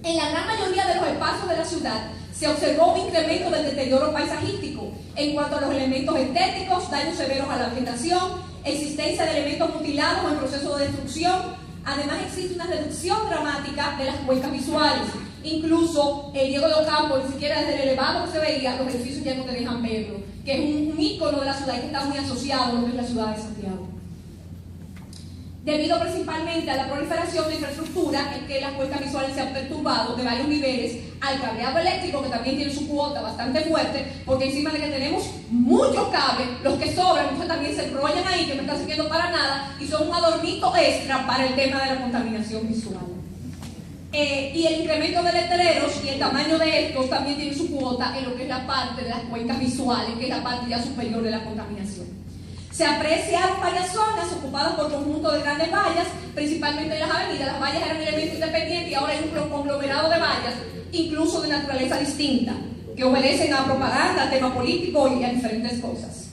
En la gran mayoría de los espacios de la ciudad se observó un incremento del deterioro paisajístico en cuanto a los elementos estéticos, daños severos a la vegetación, existencia de elementos mutilados o en proceso de destrucción. Además existe una reducción dramática de las cuencas visuales. Incluso el Diego de Ocampo, ni siquiera desde el elevado que se veía, los edificios ya no te dejan verlo, que es un ícono de la ciudad y que está muy asociado a lo que es la ciudad de Santiago. Debido principalmente a la proliferación de infraestructura, es que las cuencas visuales se han perturbado de varios niveles, al cableado eléctrico, que también tiene su cuota bastante fuerte, porque encima de que tenemos muchos cables, los que sobran, muchos también se enrollan ahí, que no están sirviendo para nada, y son un adornito extra para el tema de la contaminación visual. Y el incremento de letreros y el tamaño de estos también tiene su cuota en lo que es la parte de las cuencas visuales, que es la parte ya superior de la contaminación. Se apreciaron varias zonas ocupadas por conjuntos de grandes vallas, principalmente en las avenidas. Las vallas eran elementos independientes y ahora hay un conglomerado de vallas, incluso de naturaleza distinta, que obedecen a propaganda, a tema político y a diferentes cosas.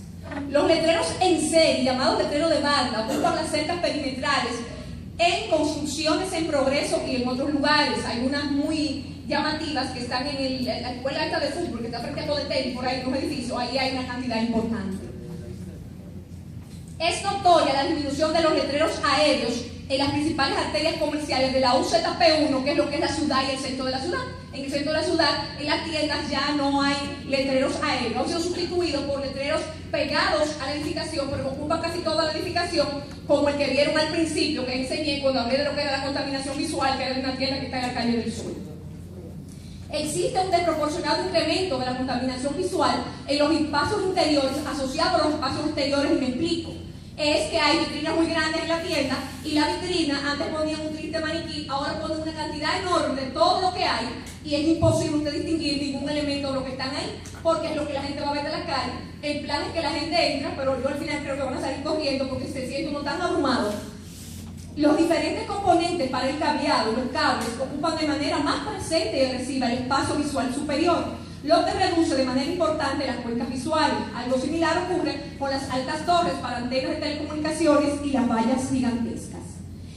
Los letreros en serie, llamados letreros de barda, ocupan las cercas perimetrales en construcciones en progreso y en otros lugares. Hay unas muy llamativas que están en la escuela esta de fútbol, que está frente a Codetel, por ahí en los edificios. Ahí hay una cantidad importante. Es notoria la disminución de los letreros aéreos en las principales arterias comerciales de la UZP1, que es lo que es la ciudad y el centro de la ciudad. En el centro de la ciudad, en las tiendas ya no hay letreros aéreos, han sido sustituidos por letreros pegados a la edificación, pero ocupan casi toda la edificación, como el que vieron al principio, que enseñé cuando hablé de lo que era la contaminación visual, que era de una tienda que está en la calle del Sur. Existe un desproporcionado incremento de la contaminación visual en los espacios interiores asociados a los espacios exteriores, y me explico. es que hay vitrinas muy grandes en la tienda y la vitrina, antes ponían un triste maniquí, ahora ponen una cantidad enorme de todo lo que hay y es imposible usted distinguir ningún elemento de lo que están ahí porque es lo que la gente va a ver de la calle. El plan es que la gente entra, pero yo al final creo que van a salir corriendo porque se siente uno tan abrumado. Los diferentes componentes para el cableado, los cables, ocupan de manera más presente y agresiva el espacio visual superior, lo que reduce de manera importante las cuencas visuales. Algo similar ocurre con las altas torres para antenas de telecomunicaciones y las vallas gigantescas.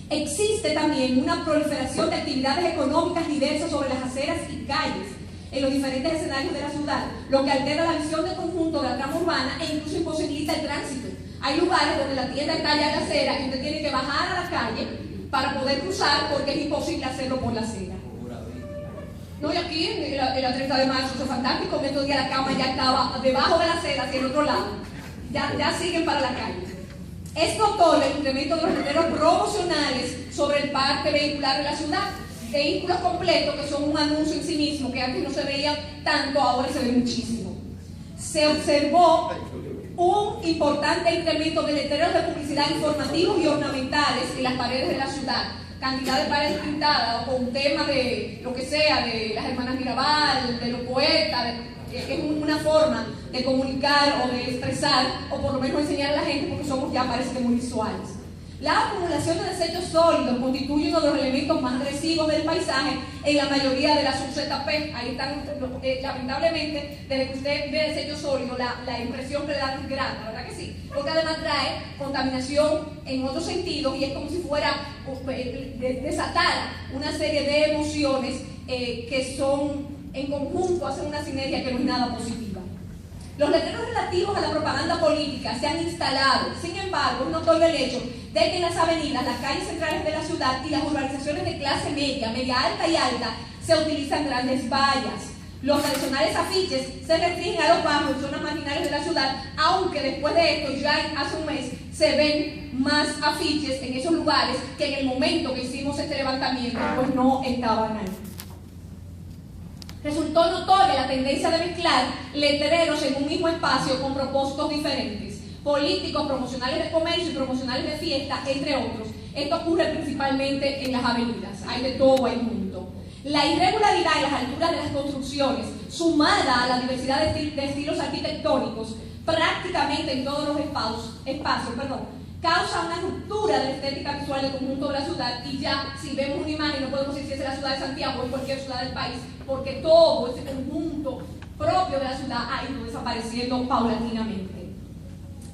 Existe también una proliferación de actividades económicas diversas sobre las aceras y calles en los diferentes escenarios de la ciudad, lo que altera la visión del conjunto de la trama urbana e incluso imposibilita el tránsito. Hay lugares donde la tienda está allá en la acera y usted tiene que bajar a la calle para poder cruzar porque es imposible hacerlo por la acera. No, y aquí en la 30 de marzo, eso es fantástico, que estos días la cama ya estaba debajo de la acera, hacia el otro lado. Ya siguen para la calle. Es notorio el incremento de los letreros promocionales sobre el parque vehicular de la ciudad. Vehículos completos que son un anuncio en sí mismo, que antes no se veía tanto, ahora se ve muchísimo. Se observó un importante incremento de letreros de publicidad informativos y ornamentales en las paredes de la ciudad. Cantidad de paredes pintadas o con tema de lo que sea, de las hermanas Mirabal, de los poetas, es una forma de comunicar o de expresar o por lo menos enseñar a la gente porque somos ya parece que muy visuales. La acumulación de desechos sólidos constituye uno de los elementos más agresivos del paisaje en la mayoría de las ZP. Ahí están, lamentablemente, desde que usted ve desechos sólidos, la impresión que le da es grande, ¿verdad que sí? Porque además trae contaminación en otros sentidos y es como si fuera desatar una serie de emociones que son en conjunto, hacen una sinergia que no es nada positiva. Los letreros relativos a la propaganda política se han instalado, sin embargo, es notorio el hecho de que en las avenidas, las calles centrales de la ciudad y las urbanizaciones de clase media, media alta y alta, se utilizan grandes vallas. Los tradicionales afiches se restringen a los bajos y zonas marginales de la ciudad, aunque después de esto, ya hace un mes, se ven más afiches en esos lugares que en el momento que hicimos este levantamiento, pues no estaban ahí. Resultó notoria la tendencia de mezclar letreros en un mismo espacio con propósitos diferentes, políticos, promocionales de comercio y promocionales de fiesta, entre otros. Esto ocurre principalmente en las avenidas, hay de todo ahí junto. La irregularidad en las alturas de las construcciones, sumada a la diversidad de estilos arquitectónicos, prácticamente en todos los espacios, causa una ruptura de la estética visual del conjunto de la ciudad y ya, si vemos una imagen, no podemos decir si es la ciudad de Santiago o en cualquier ciudad del país, porque todo ese conjunto propio de la ciudad ha ido desapareciendo paulatinamente.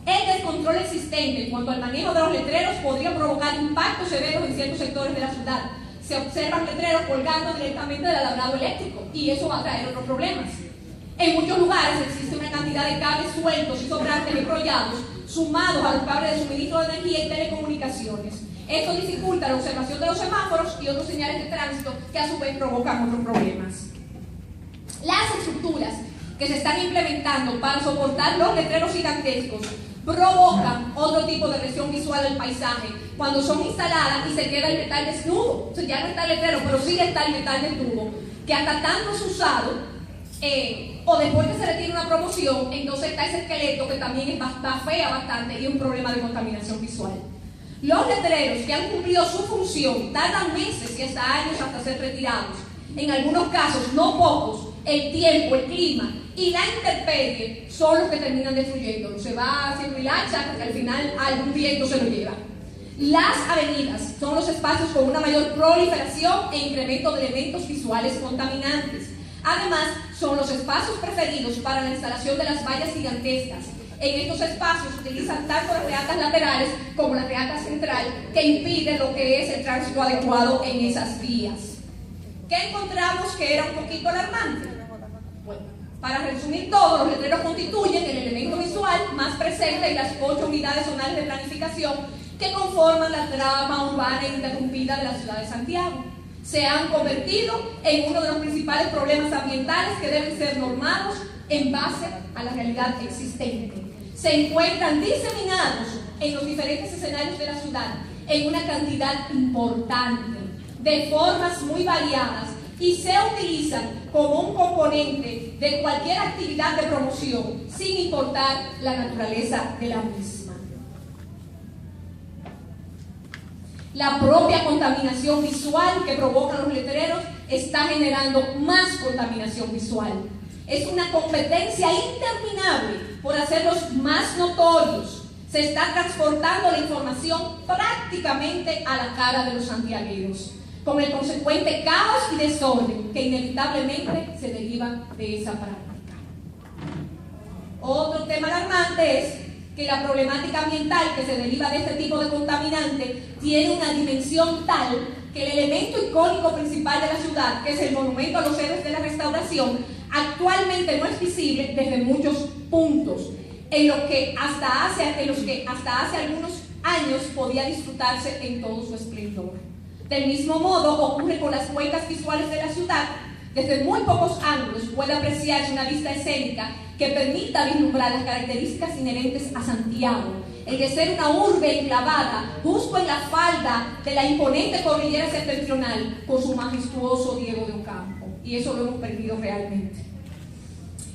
El descontrol existente en cuanto al manejo de los letreros podría provocar impactos severos en ciertos sectores de la ciudad. Se observan letreros colgando directamente del alambrado eléctrico y eso va a traer otros problemas. En muchos lugares existe una cantidad de cables sueltos y sobrantes enrollados sumados a los cables de suministro de energía y telecomunicaciones. Esto dificulta la observación de los semáforos y otros señales de tránsito que a su vez provocan otros problemas. Las estructuras que se están implementando para soportar los letreros gigantescos provocan otro tipo de lesión visual del paisaje cuando son instaladas y se queda el metal desnudo. O sea, ya no está el letrero, pero sí está el metal desnudo, que hasta tanto es usado o después que se le tiene una promoción, entonces está ese esqueleto que también está fea bastante y es un problema de contaminación visual. Los letreros que han cumplido su función tardan meses y hasta años hasta ser retirados. En algunos casos, no pocos, el tiempo, el clima y la intemperie son los que terminan destruyéndolo. Se va haciendo hilacha porque al final algún viento se lo lleva. Las avenidas son los espacios con una mayor proliferación e incremento de elementos visuales contaminantes. Además, son los espacios preferidos para la instalación de las vallas gigantescas. En estos espacios se utilizan tanto las reatas laterales como la reata central, que impiden lo que es el tránsito adecuado en esas vías. ¿Qué encontramos que era un poquito alarmante? Bueno, para resumir todo, los letreros constituyen el elemento visual más presente en las 8 unidades zonales de planificación que conforman la trama urbana interrumpida de la ciudad de Santiago. Se han convertido en uno de los principales problemas ambientales que deben ser normados en base a la realidad existente. Se encuentran diseminados en los diferentes escenarios de la ciudad en una cantidad importante, de formas muy variadas, y se utilizan como un componente de cualquier actividad de promoción, sin importar la naturaleza de la misma. La propia contaminación visual que provocan los letreros está generando más contaminación visual. Es una competencia interminable por hacerlos más notorios. Se está transportando la información prácticamente a la cara de los santiagueros, con el consecuente caos y desorden que inevitablemente se derivan de esa práctica. Otro tema alarmante es que la problemática ambiental que se deriva de este tipo de contaminante tiene una dimensión tal que el elemento icónico principal de la ciudad, que es el monumento a los héroes de la Restauración, actualmente no es visible desde muchos puntos, en los que hasta hace algunos años podía disfrutarse en todo su esplendor. Del mismo modo ocurre con las cuencas visuales de la ciudad. Desde muy pocos ángulos puede apreciarse una vista escénica que permita vislumbrar las características inherentes a Santiago, el de ser una urbe enclavada justo en la falda de la imponente cordillera septentrional con su majestuoso Diego de Ocampo, y eso lo hemos perdido realmente.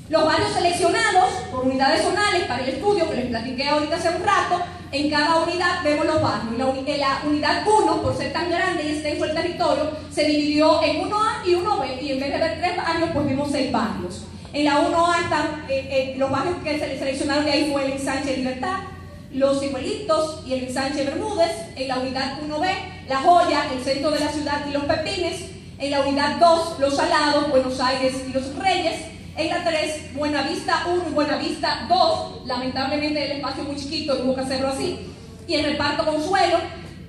Los barrios seleccionados por unidades zonales para el estudio, que les platiqué ahorita hace un rato, en cada unidad vemos los barrios. En la unidad 1, por ser tan grande y extenso el territorio, se dividió en 1A y 1B, y en vez de ver 3 barrios, pues vimos 6 barrios. En la 1A están los barrios que se seleccionaron de ahí fue el Ensanche Libertad, Los Ciruelitos y el Ensanche Bermúdez. En la unidad 1B, La Joya, el centro de la ciudad y Los Pepines. En la unidad 2, Los Salados, Buenos Aires y Los Reyes. En la 3, Buenavista 1 y Buenavista 2, lamentablemente el espacio muy chiquito y hubo que hacerlo así. Y el reparto Consuelo,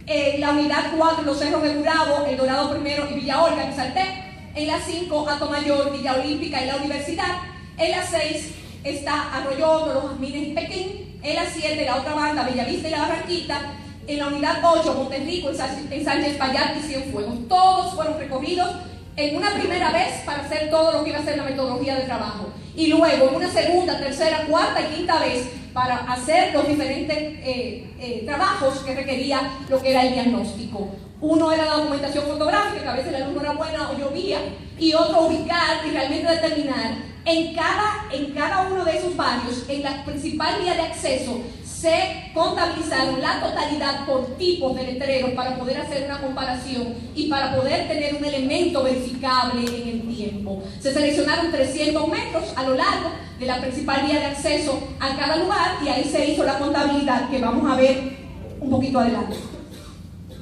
en la unidad 4, Los Cerros de Gurabo, El Dorado Primero y Villa Olga, que salté. En la 5, Atomayor, Villa Olímpica y la Universidad. En la 6 está Arroyo Hondo, Los Jazmines y Pekín. En la 7, la otra banda, Bellavista y la Barranquita. En la unidad 8, Monterrico, en Sánchez Payat y Cienfuegos. Todos fueron recorridos en una primera vez para hacer todo lo que iba a ser la metodología de trabajo, y luego en una segunda, tercera, cuarta y quinta vez para hacer los diferentes trabajos que requería lo que era el diagnóstico. Uno era la documentación fotográfica, que a veces la luz no era buena o llovía, y otro ubicar y realmente determinar en cada uno de esos barrios, en la principal vía de acceso, se contabilizaron la totalidad por tipos de letreros para poder hacer una comparación y para poder tener un elemento verificable en el tiempo. Se seleccionaron 300 metros a lo largo de la principal vía de acceso a cada lugar, y ahí se hizo la contabilidad que vamos a ver un poquito adelante.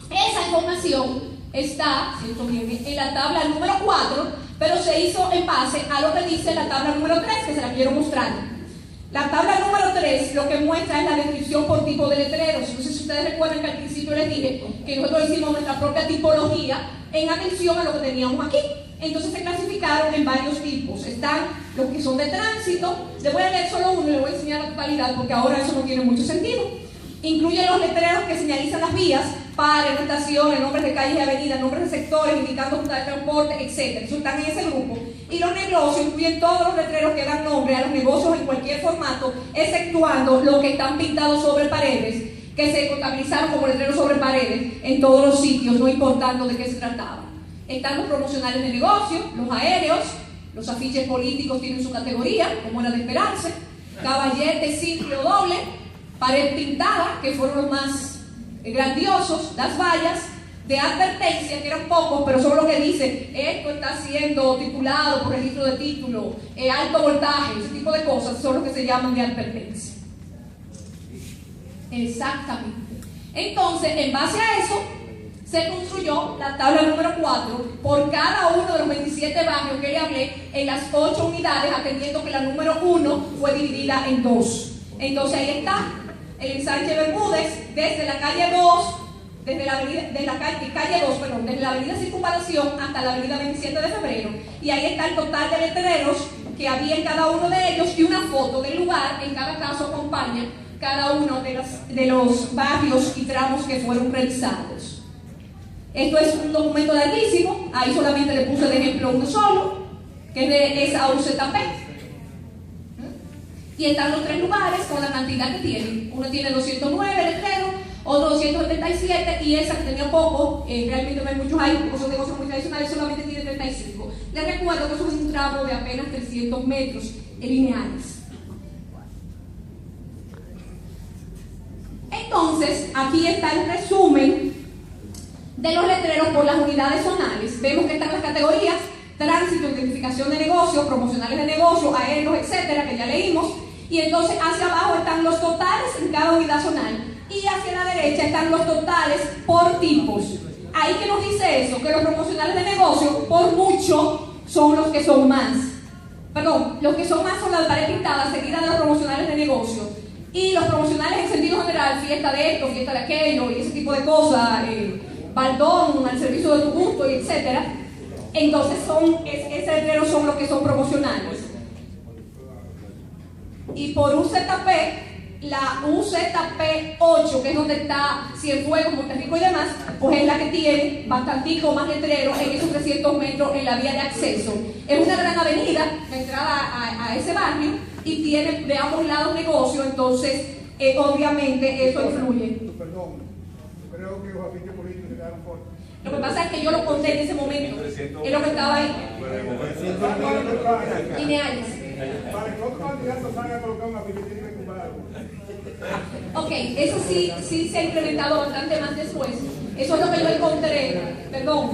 Esa información está, si esto viene, en la tabla número 4, pero se hizo en base a lo que dice la tabla número 3, que se la quiero mostrar. La tabla número 3 lo que muestra es la descripción por tipo de letreros. No sé si ustedes recuerdan que al principio les dije que nosotros hicimos nuestra propia tipología en atención a lo que teníamos aquí. Entonces se clasificaron en varios tipos. Están los que son de tránsito. Les voy a leer solo uno y les voy a enseñar la totalidad porque ahora eso no tiene mucho sentido. Incluye los letreros que señalizan las vías, pares, estaciones, nombres de calles y avenidas, nombres de sectores, indicando ruta de transporte, etc. Eso están en ese grupo. Y los negocios incluyen todos los letreros que dan nombre a los negocios en cualquier formato, exceptuando los que están pintados sobre paredes, que se contabilizaron como letreros sobre paredes en todos los sitios, no importando de qué se trataba. Están los promocionales de negocios, los aéreos, los afiches políticos tienen su categoría, como era de esperarse, caballete simple o doble, pared pintada, que fueron los más grandiosos, las vallas de advertencia, que eran pocos, pero son los que dicen, esto está siendo titulado por registro de título, alto voltaje, ese tipo de cosas, son los que se llaman de advertencia. Exactamente. Entonces, en base a eso, se construyó la tabla número 4 por cada uno de los 27 barrios que le hablé en las 8 unidades, atendiendo que la número 1 fue dividida en 2. Entonces ahí está el Ensanche Bermúdez, desde la calle 2, desde la avenida Circunvalación hasta la avenida 27 de febrero, y ahí está el total de letreros que había en cada uno de ellos, y una foto del lugar, en cada caso acompaña cada uno de los barrios y tramos que fueron realizados. Esto es un documento larguísimo, ahí solamente le puse de ejemplo uno solo, que es de esa UZP. Y están los 3 lugares con la cantidad que tienen. Uno tiene 209 letreros, otro 277, y esa que tenía poco, realmente no hay muchos ahí, porque son negocios muy tradicionales, solamente tiene 35. Les recuerdo que eso es un tramo de apenas 300 metros lineales. Entonces, aquí está el resumen de los letreros por las unidades zonales. Vemos que están las categorías: tránsito, identificación de negocios, promocionales de negocios, aéreos, etcétera, que ya leímos. Y entonces hacia abajo están los totales en cada unidad zonal. Y hacia la derecha están los totales por tipos. Ahí que nos dice eso, que los promocionales de negocios, por mucho, son los que son más. Perdón, los que son más son la de pared pintada, seguida de los promocionales de negocio. Y los promocionales en sentido general, fiesta de esto, fiesta de aquello, y ese tipo de cosas, baldón al servicio de tu gusto, y etcétera. Entonces ese letrero son los que son promocionales. Y por UZP, la UZP8, que es donde está Cienfuegos, Monterrico y demás, pues es la que tiene bastantico más letreros en esos 300 metros en la vía de acceso. Es una gran avenida, la entrada a ese barrio, y tiene de ambos lados negocio, entonces obviamente eso influye. Perdón, creo que los afiches políticos se quedaron cortos. Lo que pasa es que yo lo conté en ese momento, es lo que estaba ahí. Lineales. Para que otros candidatos salgan a colocar un afiche, tienen que tumbar algo. Ok, eso sí se ha incrementado bastante más después. Eso es lo que yo encontré, perdón.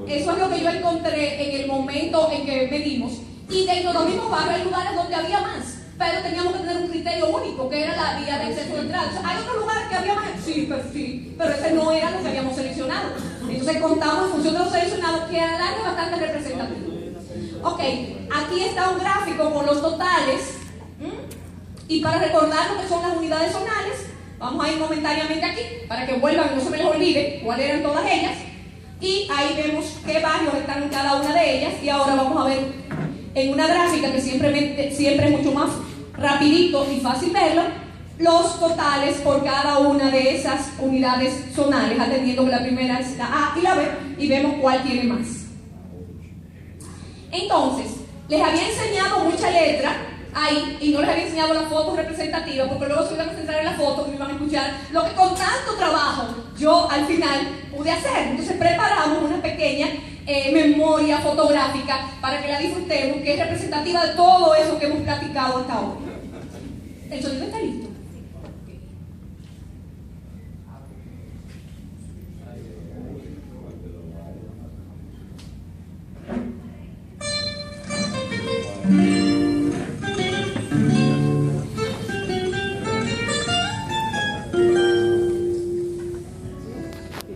Eso es lo que yo encontré en el momento en que medimos. Y dentro de los mismos barrios hay lugares donde había más, pero teníamos que tener un criterio único, que era la vía de acceso de entrada. O sea, hay otros lugares que había más, sí, pero ese no era lo que habíamos seleccionado. Entonces contamos en función de los seleccionados, que a la larga es bastante representativo. Ok, aquí está un gráfico con los totales. Y para recordar lo que son las unidades zonales, vamos a ir momentáneamente aquí, para que vuelvan y no se me les olvide cuáles eran todas ellas. Y ahí vemos qué barrios están en cada una de ellas. Y ahora vamos a ver en una gráfica que siempre es mucho más rapidito y fácil verlo, los totales por cada una de esas unidades zonales, atendiendo que la primera es la A y la B, y vemos cuál tiene más. Entonces, les había enseñado mucha letra ahí y no les había enseñado la foto representativa, porque luego se iban a centrar en la foto y me iban a escuchar lo que con tanto trabajo yo al final pude hacer. Entonces preparamos una pequeña memoria fotográfica para que la disfrutemos, que es representativa de todo eso que hemos platicado hasta ahora. ¿El sonido está listo?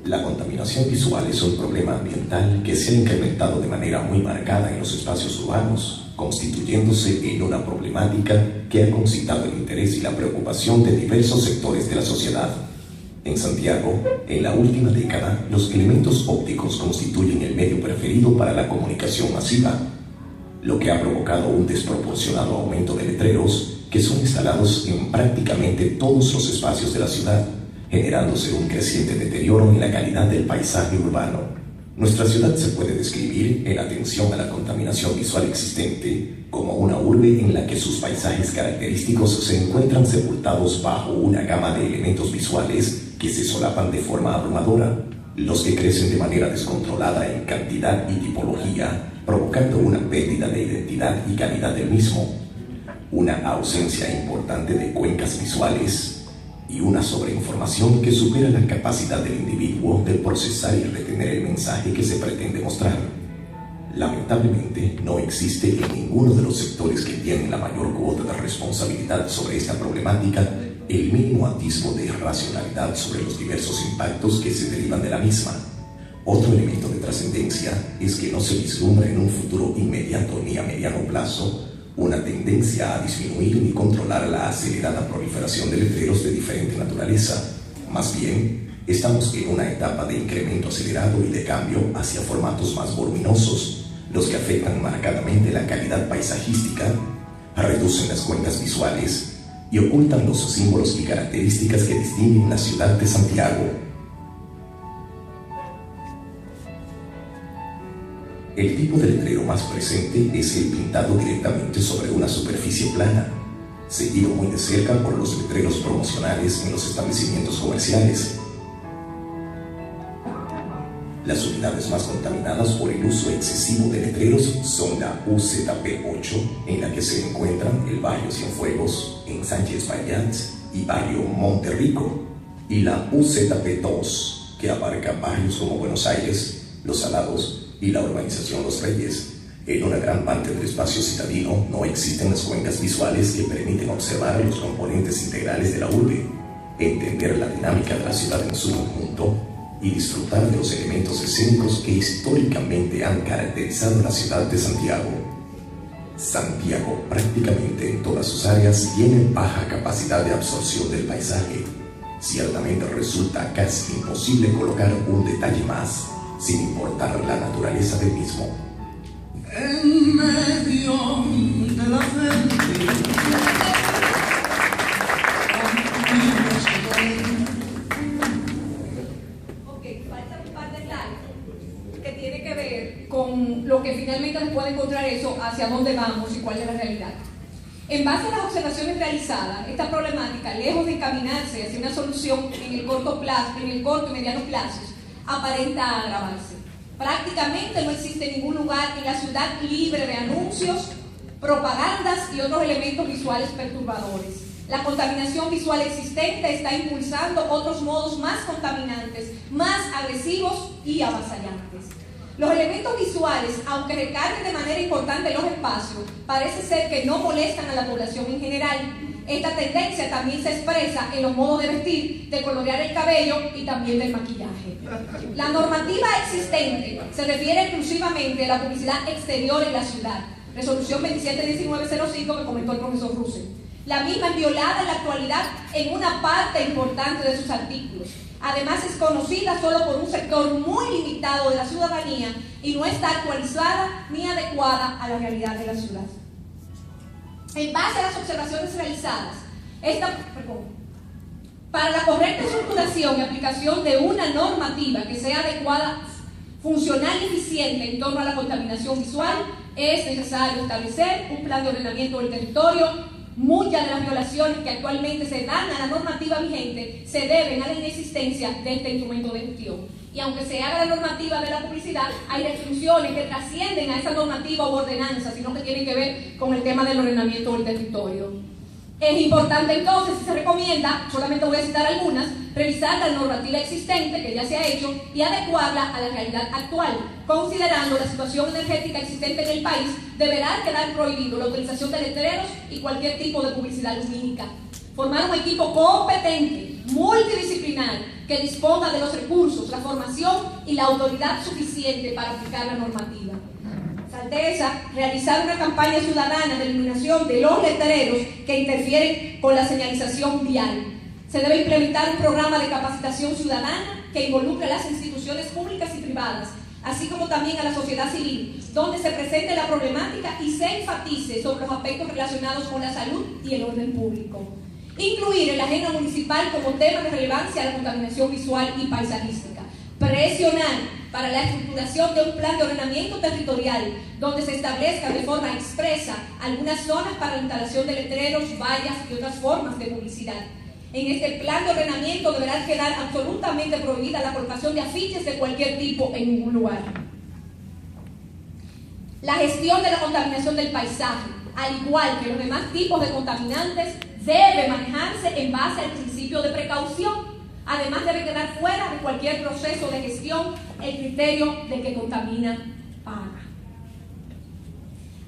La contaminación visual es un problema ambiental que se ha incrementado de manera muy marcada en los espacios urbanos, constituyéndose en una problemática que ha concitado el interés y la preocupación de diversos sectores de la sociedad. En Santiago, en la última década, los elementos ópticos constituyen el medio preferido para la comunicación masiva, lo que ha provocado un desproporcionado aumento de letreros que son instalados en prácticamente todos los espacios de la ciudad, generándose un creciente deterioro en la calidad del paisaje urbano. Nuestra ciudad se puede describir, en atención a la contaminación visual existente, como una urbe en la que sus paisajes característicos se encuentran sepultados bajo una gama de elementos visuales que se solapan de forma abrumadora, los que crecen de manera descontrolada en cantidad y tipología, provocando una pérdida de identidad y calidad del mismo, una ausencia importante de cuencas visuales, y una sobreinformación que supera la capacidad del individuo de procesar y retener el mensaje que se pretende mostrar. Lamentablemente, no existe en ninguno de los sectores que tienen la mayor cuota de responsabilidad sobre esta problemática el mínimo atisbo de racionalidad sobre los diversos impactos que se derivan de la misma. Otro elemento de trascendencia es que no se vislumbra en un futuro inmediato ni a mediano plazo una tendencia a disminuir y controlar la acelerada proliferación de letreros de diferente naturaleza. Más bien, estamos en una etapa de incremento acelerado y de cambio hacia formatos más voluminosos, los que afectan marcadamente la calidad paisajística, reducen las cuencas visuales y ocultan los símbolos y características que distinguen la ciudad de Santiago. El tipo de letrero más presente es el pintado directamente sobre una superficie plana, seguido muy de cerca por los letreros promocionales en los establecimientos comerciales. Las unidades más contaminadas por el uso excesivo de letreros son la UZP8, en la que se encuentran el barrio Cienfuegos, en Sánchez Payat y barrio Monterrico, y la UZP2, que abarca barrios como Buenos Aires, Los Salados y la urbanización Los Reyes. En una gran parte del espacio citadino no existen las cuencas visuales que permiten observar los componentes integrales de la urbe, entender la dinámica de la ciudad en su conjunto y disfrutar de los elementos escénicos que históricamente han caracterizado la ciudad de Santiago. Santiago, prácticamente en todas sus áreas, tiene baja capacidad de absorción del paisaje. Ciertamente resulta casi imposible colocar un detalle más, sin importar la naturaleza del mismo. En medio de la gente, ok, falta un par de slides que tiene que ver con lo que finalmente se puede encontrar eso, hacia dónde vamos y cuál es la realidad. En base a las observaciones realizadas, esta problemática, lejos de encaminarse hacia una solución en el corto y mediano plazos, aparenta agravarse. Prácticamente no existe ningún lugar en la ciudad libre de anuncios, propagandas y otros elementos visuales perturbadores. La contaminación visual existente está impulsando otros modos más contaminantes, más agresivos y avasallantes. Los elementos visuales, aunque recarguen de manera importante los espacios, parece ser que no molestan a la población en general. Esta tendencia también se expresa en los modos de vestir, de colorear el cabello y también del maquillaje. La normativa existente se refiere exclusivamente a la publicidad exterior en la ciudad, resolución 271905 que comentó el profesor Russell. La misma es violada en la actualidad en una parte importante de sus artículos. Además es conocida solo por un sector muy limitado de la ciudadanía y no está actualizada ni adecuada a la realidad de la ciudad. En base a las observaciones realizadas, para la correcta estructuración y aplicación de una normativa que sea adecuada, funcional y eficiente en torno a la contaminación visual, es necesario establecer un plan de ordenamiento del territorio. Muchas de las violaciones que actualmente se dan a la normativa vigente se deben a la inexistencia de este instrumento de gestión. Y aunque se haga la normativa de la publicidad, hay restricciones que trascienden a esa normativa o ordenanza, sino que tienen que ver con el tema del ordenamiento del territorio. Es importante entonces, se recomienda, solamente voy a citar algunas, revisar la normativa existente que ya se ha hecho y adecuarla a la realidad actual. Considerando la situación energética existente en el país, deberá quedar prohibido la utilización de letreros y cualquier tipo de publicidad lumínica. Formar un equipo competente, multidisciplinar, que disponga de los recursos, la formación y la autoridad suficiente para aplicar la normativa. Alteza, realizar una campaña ciudadana de eliminación de los letreros que interfieren con la señalización vial. Se debe implementar un programa de capacitación ciudadana que involucre a las instituciones públicas y privadas, así como también a la sociedad civil, donde se presente la problemática y se enfatice sobre los aspectos relacionados con la salud y el orden público. Incluir en la agenda municipal como tema de relevancia la contaminación visual y paisajística. Presionar para la estructuración de un plan de ordenamiento territorial donde se establezca de forma expresa algunas zonas para la instalación de letreros, vallas y otras formas de publicidad. En este plan de ordenamiento deberá quedar absolutamente prohibida la colocación de afiches de cualquier tipo en ningún lugar. La gestión de la contaminación del paisaje, al igual que los demás tipos de contaminantes, debe manejarse en base al principio de precaución. Además, debe quedar fuera de cualquier proceso de gestión el criterio de que contamina, paga.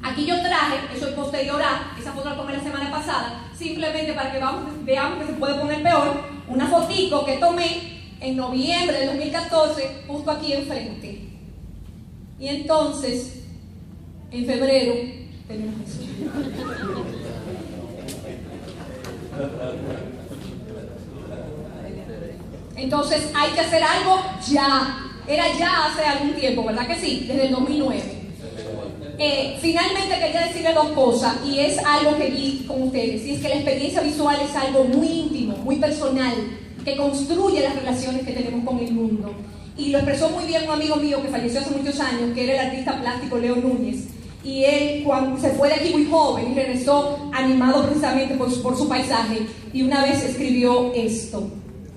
Aquí yo traje, eso es posterior a, esa foto la tomé la semana pasada, simplemente para que veamos que se puede poner peor, una fotico que tomé en noviembre del 2014, justo aquí enfrente. Y entonces, en febrero, tenemos eso. Entonces hay que hacer algo ya. Era ya hace algún tiempo, ¿verdad que sí? Desde el 2009. Finalmente quería decirle dos cosas, y es algo que vi con ustedes, y es que la experiencia visual es algo muy íntimo, muy personal, que construye las relaciones que tenemos con el mundo. Y lo expresó muy bien un amigo mío que falleció hace muchos años, que era el artista plástico Leo Núñez. Y él, cuando se fue de aquí muy joven, y regresó animado precisamente por su paisaje, y una vez escribió esto.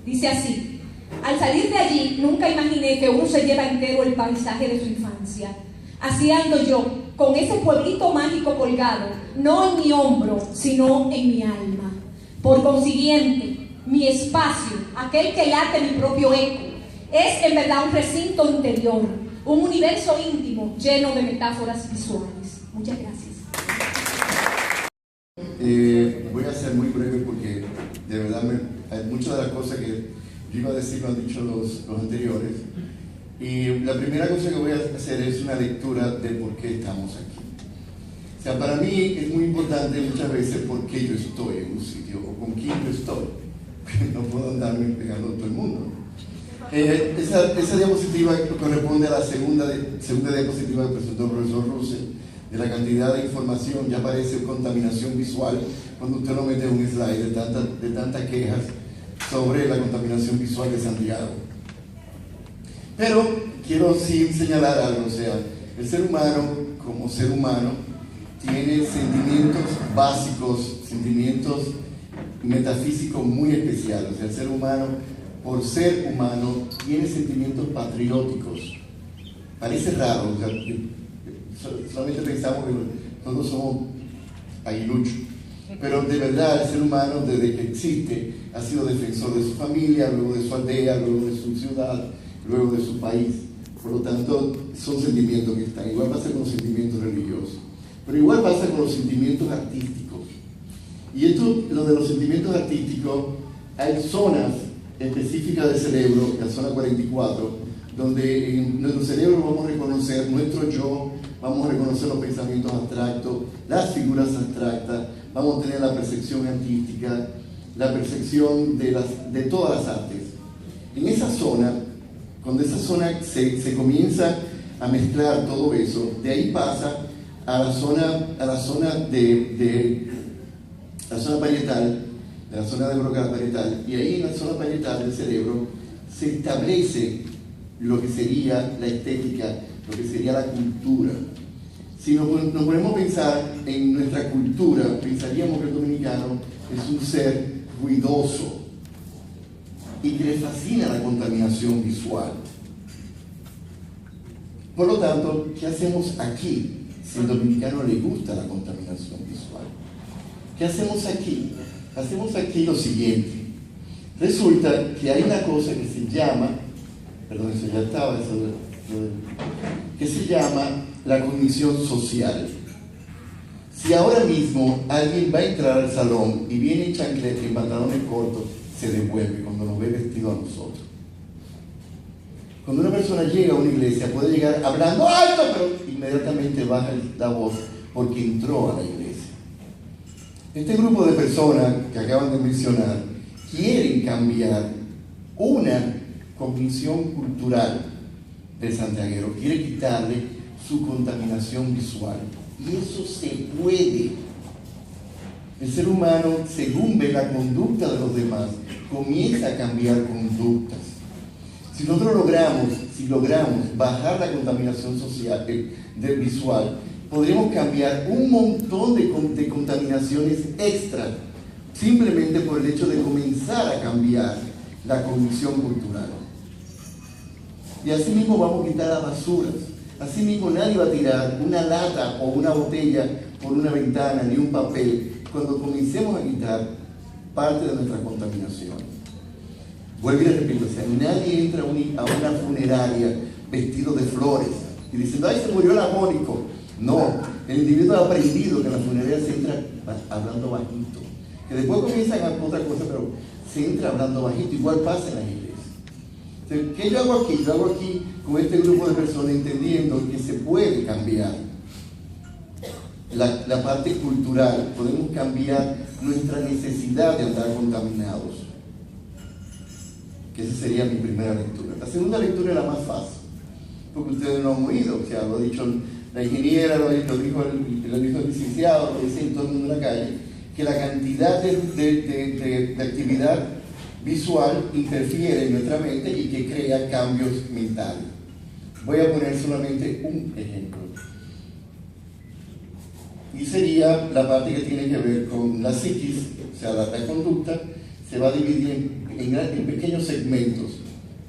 Dice así: al salir de allí, nunca imaginé que uno se lleva entero el paisaje de su infancia. Así ando yo, con ese pueblito mágico colgado, no en mi hombro, sino en mi alma. Por consiguiente, mi espacio, aquel que late mi propio eco, Es en verdad un recinto interior, un universo íntimo lleno de metáforas visuales. Muchas gracias. Voy a ser muy breve porque de verdad muchas de las cosas que yo iba a decir lo han dicho los anteriores. Y la primera cosa que voy a hacer es una lectura de por qué estamos aquí. O sea, para mí es muy importante muchas veces por qué yo estoy en un sitio o con quién yo estoy. No puedo andarme pegando a todo el mundo. Esa diapositiva corresponde a la segunda diapositiva que presentó el profesor Russell, de la cantidad de información. Ya aparece contaminación visual cuando usted lo mete en un slide de tantas quejas sobre la contaminación visual de Santiago. Pero quiero sí señalar algo, o sea, el ser humano como ser humano tiene sentimientos básicos, sentimientos metafísicos muy especiales. O sea, el ser humano, por ser humano, tiene sentimientos patrióticos. Parece raro, o sea, solamente pensamos que nosotros somos aguiluchos, pero de verdad el ser humano desde que existe ha sido defensor de su familia, luego de su aldea, luego de su ciudad, luego de su país. Por lo tanto, son sentimientos que están. Igual pasa con los sentimientos religiosos, pero igual pasa con los sentimientos artísticos. Y esto, lo de los sentimientos artísticos, hay zonas específicas del cerebro, la zona 44, donde en nuestro cerebro vamos a reconocer nuestro yo, vamos a reconocer los pensamientos abstractos, las figuras abstractas, vamos a tener la percepción artística, la percepción de todas las artes. En esa zona, cuando esa zona se comienza a mezclar todo eso, de ahí pasa a la zona parietal, de la zona de broca parietal, y ahí en la zona parietal del cerebro se establece lo que sería la estética, lo que sería la cultura. Si nos ponemos a pensar en nuestra cultura, pensaríamos que el dominicano es un ser ruidoso y que le fascina la contaminación visual. Por lo tanto, ¿qué hacemos aquí si al dominicano le gusta la contaminación visual? ¿Qué hacemos aquí? Hacemos aquí lo siguiente. Resulta que hay una cosa que se llama, perdón, eso ya estaba, que se llama la cognición social. Si ahora mismo alguien va a entrar al salón y viene en chancleta y en pantalones cortos, se devuelve cuando nos ve vestido a nosotros. Cuando una persona llega a una iglesia, puede llegar hablando alto, pero inmediatamente baja la voz porque entró a la iglesia. Este grupo de personas que acaban de mencionar quieren cambiar una cognición cultural del santiaguero, quiere quitarle su contaminación visual. Y eso se puede. El ser humano, según ve la conducta de los demás, comienza a cambiar conductas. Si nosotros logramos bajar la contaminación social del visual, podremos cambiar un montón de contaminaciones extras, simplemente por el hecho de comenzar a cambiar la cognición cultural. Y así mismo vamos a quitar las basuras. Así mismo nadie va a tirar una lata o una botella por una ventana ni un papel cuando comencemos a quitar parte de nuestra contaminación. Vuelvo y repito, o sea, nadie entra a una funeraria vestido de flores y diciendo, ¡ay, se murió el amónico! No, el individuo ha aprendido que en la funeraria se entra hablando bajito, que después comienzan a otra cosa, pero se entra hablando bajito, igual pasa en las iglesias. Entonces, ¿qué yo hago aquí? Yo hago aquí con este grupo de personas entendiendo que se puede cambiar la parte cultural, podemos cambiar nuestra necesidad de andar contaminados. Que esa sería mi primera lectura. La segunda lectura es la más fácil, porque ustedes lo han oído, o sea, lo ha dicho la ingeniera, lo dijo el licenciado, lo dice todo el mundo en la calle, que la cantidad de actividad visual interfiere en nuestra mente y que crea cambios mentales. Voy a poner solamente un ejemplo. Y sería la parte que tiene que ver con la psiquis, o sea, la conducta, se va a dividir en pequeños segmentos.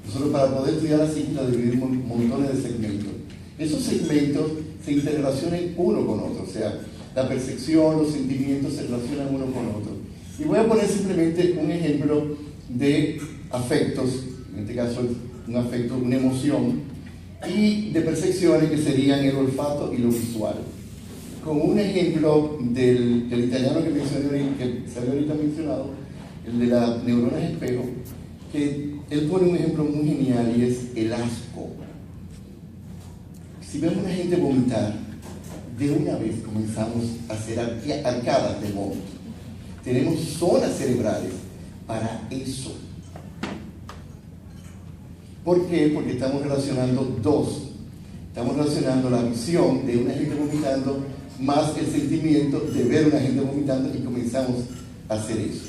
Nosotros para poder estudiar la psiquis la dividimos en montones de segmentos. Esos segmentos se interrelacionan uno con otro, o sea, la percepción, los sentimientos se relacionan uno con otro. Y voy a poner simplemente un ejemplo de afectos en este caso un afecto, una emoción, y de percepciones que serían el olfato y lo visual. Con un ejemplo del italiano que mencioné, que se había ahorita mencionado, el de las neuronas espejo, que él pone un ejemplo muy genial y es el asco. Si vemos a una gente vomitar, de una vez comenzamos a hacer arcadas de vómito. Tenemos zonas cerebrales para eso. ¿Por qué? Porque estamos relacionando dos. Estamos relacionando la visión de una gente vomitando más el sentimiento de ver a una gente vomitando y comenzamos a hacer eso.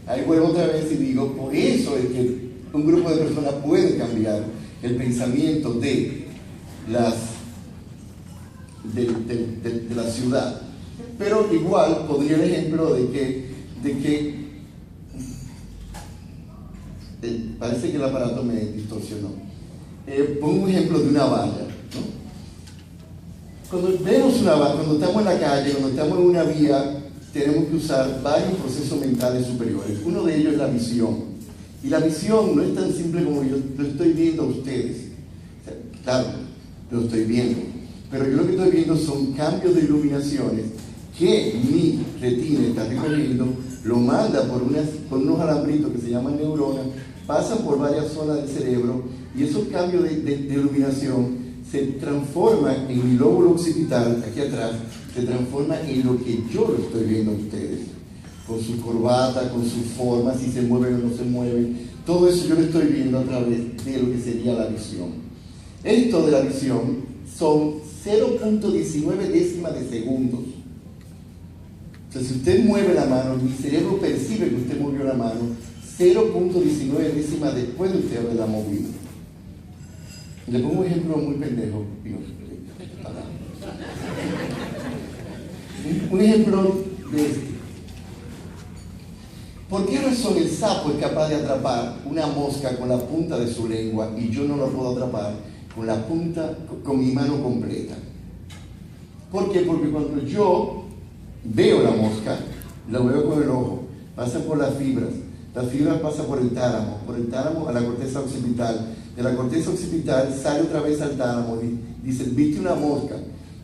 Ahí vuelvo otra vez y digo, por eso es que un grupo de personas puede cambiar el pensamiento de la ciudad. Pero igual podría el ejemplo de que parece que el aparato me distorsionó. Pongo un ejemplo de una valla, ¿no? Cuando vemos una valla, cuando estamos en la calle, cuando estamos en una vía, tenemos que usar varios procesos mentales superiores. Uno de ellos es la visión. Y la visión no es tan simple como yo lo estoy viendo a ustedes. O sea, claro, lo estoy viendo. Pero yo lo que estoy viendo son cambios de iluminaciones que mi retina está recogiendo, lo manda por unos alambritos que se llaman neuronas, pasan por varias zonas del cerebro y esos cambios de iluminación se transforman en mi lóbulo occipital, aquí atrás, se transforma en lo que yo lo estoy viendo a ustedes, con su corbata, con su forma, si se mueven o no se mueven, todo eso yo lo estoy viendo a través de lo que sería la visión. Esto de la visión son 0.19 décimas de segundos. Entonces, si usted mueve la mano, mi cerebro percibe que usted movió la mano 0.19 décimas después de usted haberla movido. Le pongo un ejemplo muy pendejo. Un ejemplo de este. ¿Por qué razón el sapo es capaz de atrapar una mosca con la punta de su lengua y yo no la puedo atrapar con la punta, con mi mano completa? ¿Por qué? Porque cuando yo veo la mosca, la veo con el ojo, pasa por las fibras pasan por el tálamo a la corteza occipital, de la corteza occipital sale otra vez al tálamo, dice, viste una mosca,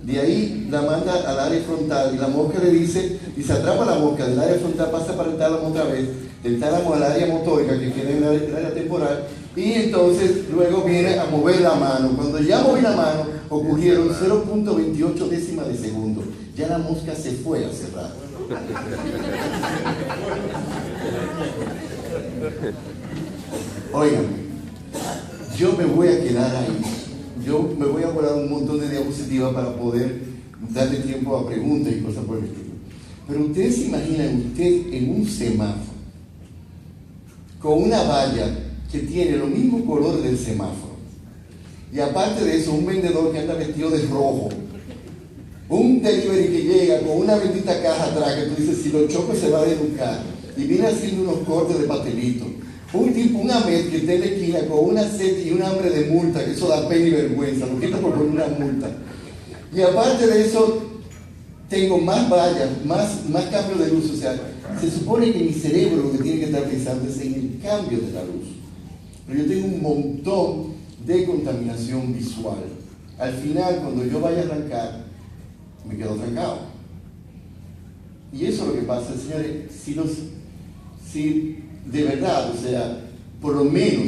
de ahí la manda al área frontal y la mosca le dice, y se atrapa la mosca, del área frontal pasa para el tálamo otra vez, del tálamo al área motórica que queda en el área temporal, y entonces luego viene a mover la mano. Cuando ya moví la mano, ocurrieron 0.28 décimas de segundo. Ya la mosca se fue hace rato. Oigan, yo me voy a quedar ahí. Yo me voy a guardar un montón de diapositivas para poder darle tiempo a preguntas y cosas por el estilo. Pero ustedes se imaginan usted en un semáforo con una valla que tiene lo mismo color del semáforo. Y aparte de eso, un vendedor que anda vestido de rojo. Un delivery que llega con una bendita caja atrás que tú dices, si lo choco se va a denucar. Y viene haciendo unos cortes de pastelito. Un tipo, un Ahmed que está en la esquina con una sed y un hambre de multa, que eso da pena y vergüenza, lo quito por poner una multa. Y aparte de eso, tengo más vallas, más cambio de luz. O sea, se supone que mi cerebro lo que tiene que estar pensando es en el cambio de la luz. Pero yo tengo un montón de contaminación visual. Al final, cuando yo vaya a arrancar, me quedo trancado. Y eso es lo que pasa, señores, si de verdad, o sea, por lo menos,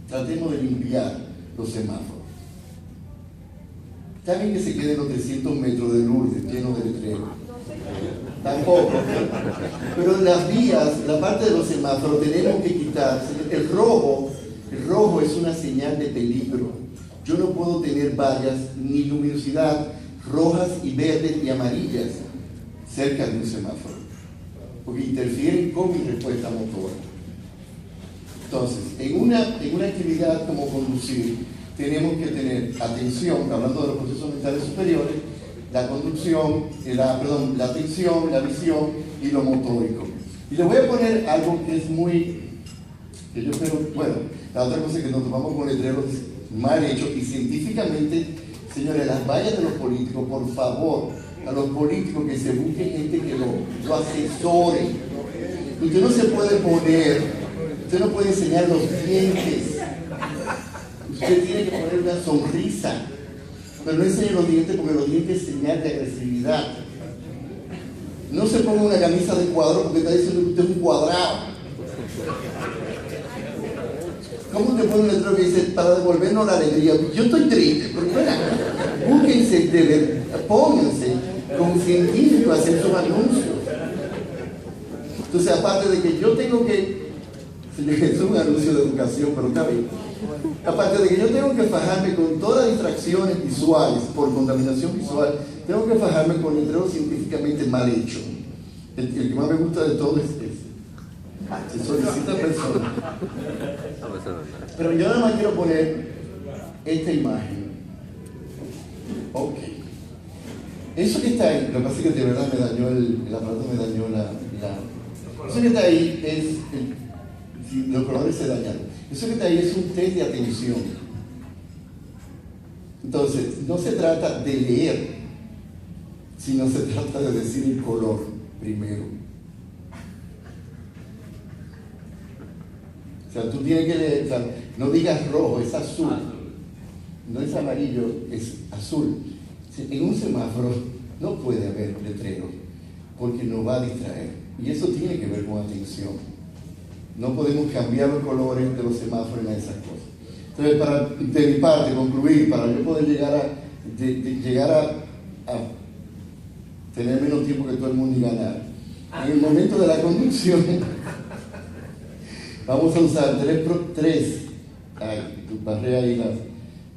tratemos de limpiar los semáforos. Está bien que se queden los 300 metros de Lourdes llenos de letreros. Tampoco. Pero las vías, la parte de los semáforos, tenemos que quitar. El rojo es una señal de peligro. Yo no puedo tener vallas ni luminosidad rojas y verdes y amarillas cerca de un semáforo, porque interfieren con mi respuesta motora. Entonces, en una actividad como conducir, tenemos que tener atención, hablando de los procesos mentales superiores, la conducción, la atención, la visión y lo motórico. Y les voy a poner algo que es que yo espero, bueno, la otra cosa es que nos tomamos con letreros mal hechos y científicamente, señores, las vallas de los políticos, por favor, a los políticos que se busquen gente que lo asesore. Usted no se puede poner Usted no puede enseñar los dientes. Usted tiene que poner una sonrisa. Pero no enseñe los dientes porque los dientes es señal de agresividad. No se ponga una camisa de cuadro porque está diciendo que usted es un cuadrado. ¿Cómo te pone un letrero que dice para devolvernos la alegría? Yo estoy triste, pero espera, búsquense, pónganse como científicos a hacer sus anuncios. Entonces, aparte de que yo tengo que, es un anuncio de educación, pero está bien. Aparte de que yo tengo que fajarme con todas las distracciones visuales por contaminación visual, tengo que fajarme con letreros científicamente mal hechos. El que más me gusta de todo es ese. Se solicita persona. Pero yo nada más quiero poner esta imagen. Ok. Eso que está ahí, lo que pasa es que de verdad me dañó el aparato, me dañó eso que está ahí es, si los colores se dañaron, eso que está ahí es un test de atención. Entonces, no se trata de leer, sino se trata de decir el color primero. O sea, tú tienes que leer, o sea, no digas rojo, es azul. No es amarillo, es azul. En un semáforo no puede haber letrero, porque nos va a distraer. Y eso tiene que ver con atención. No podemos cambiar los colores de los semáforos en esas cosas. Entonces, de mi parte, concluir, para yo poder llegar a tener menos tiempo que todo el mundo y ganar, en el momento de la conducción, vamos a usar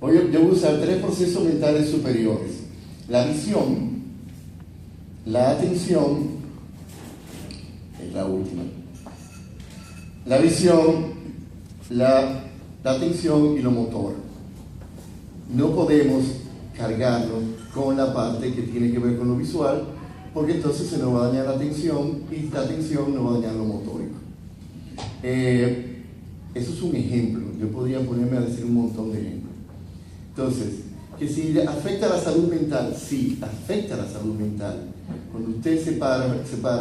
yo voy a usar tres procesos mentales superiores: la visión, la atención, es la última. La visión, la atención y lo motor. No podemos cargarnos con la parte que tiene que ver con lo visual, porque entonces se nos va a dañar la atención y la atención nos va a dañar lo motórico. Eso es un ejemplo. Yo podría ponerme a decir un montón de ejemplos. Entonces, que si afecta a la salud mental, sí, afecta a la salud mental. Cuando usted se para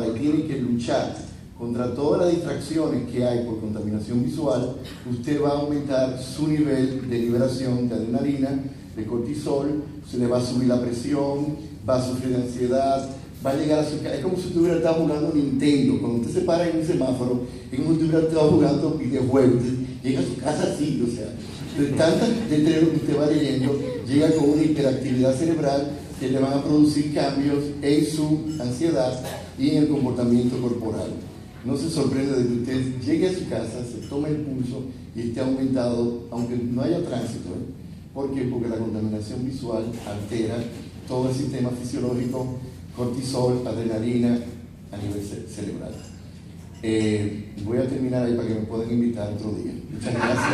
y tiene que luchar contra todas las distracciones que hay por contaminación visual, usted va a aumentar su nivel de liberación de adrenalina, de cortisol, se le va a subir la presión, va a sufrir de ansiedad, va a llegar a su casa. Es como si usted hubiera jugando Nintendo. Cuando usted se para en un semáforo, es como si usted hubiera jugando videojuegos. Llega a su casa así, o sea, de tantas letreros que usted va leyendo, llega con una hiperactividad cerebral que le van a producir cambios en su ansiedad y en el comportamiento corporal. No se sorprende de que usted llegue a su casa, se tome el pulso y esté aumentado, aunque no haya tránsito. ¿Por qué? Porque la contaminación visual altera todo el sistema fisiológico, cortisol, adrenalina a nivel cerebral. Voy a terminar ahí para que me puedan invitar otro día. Muchas gracias.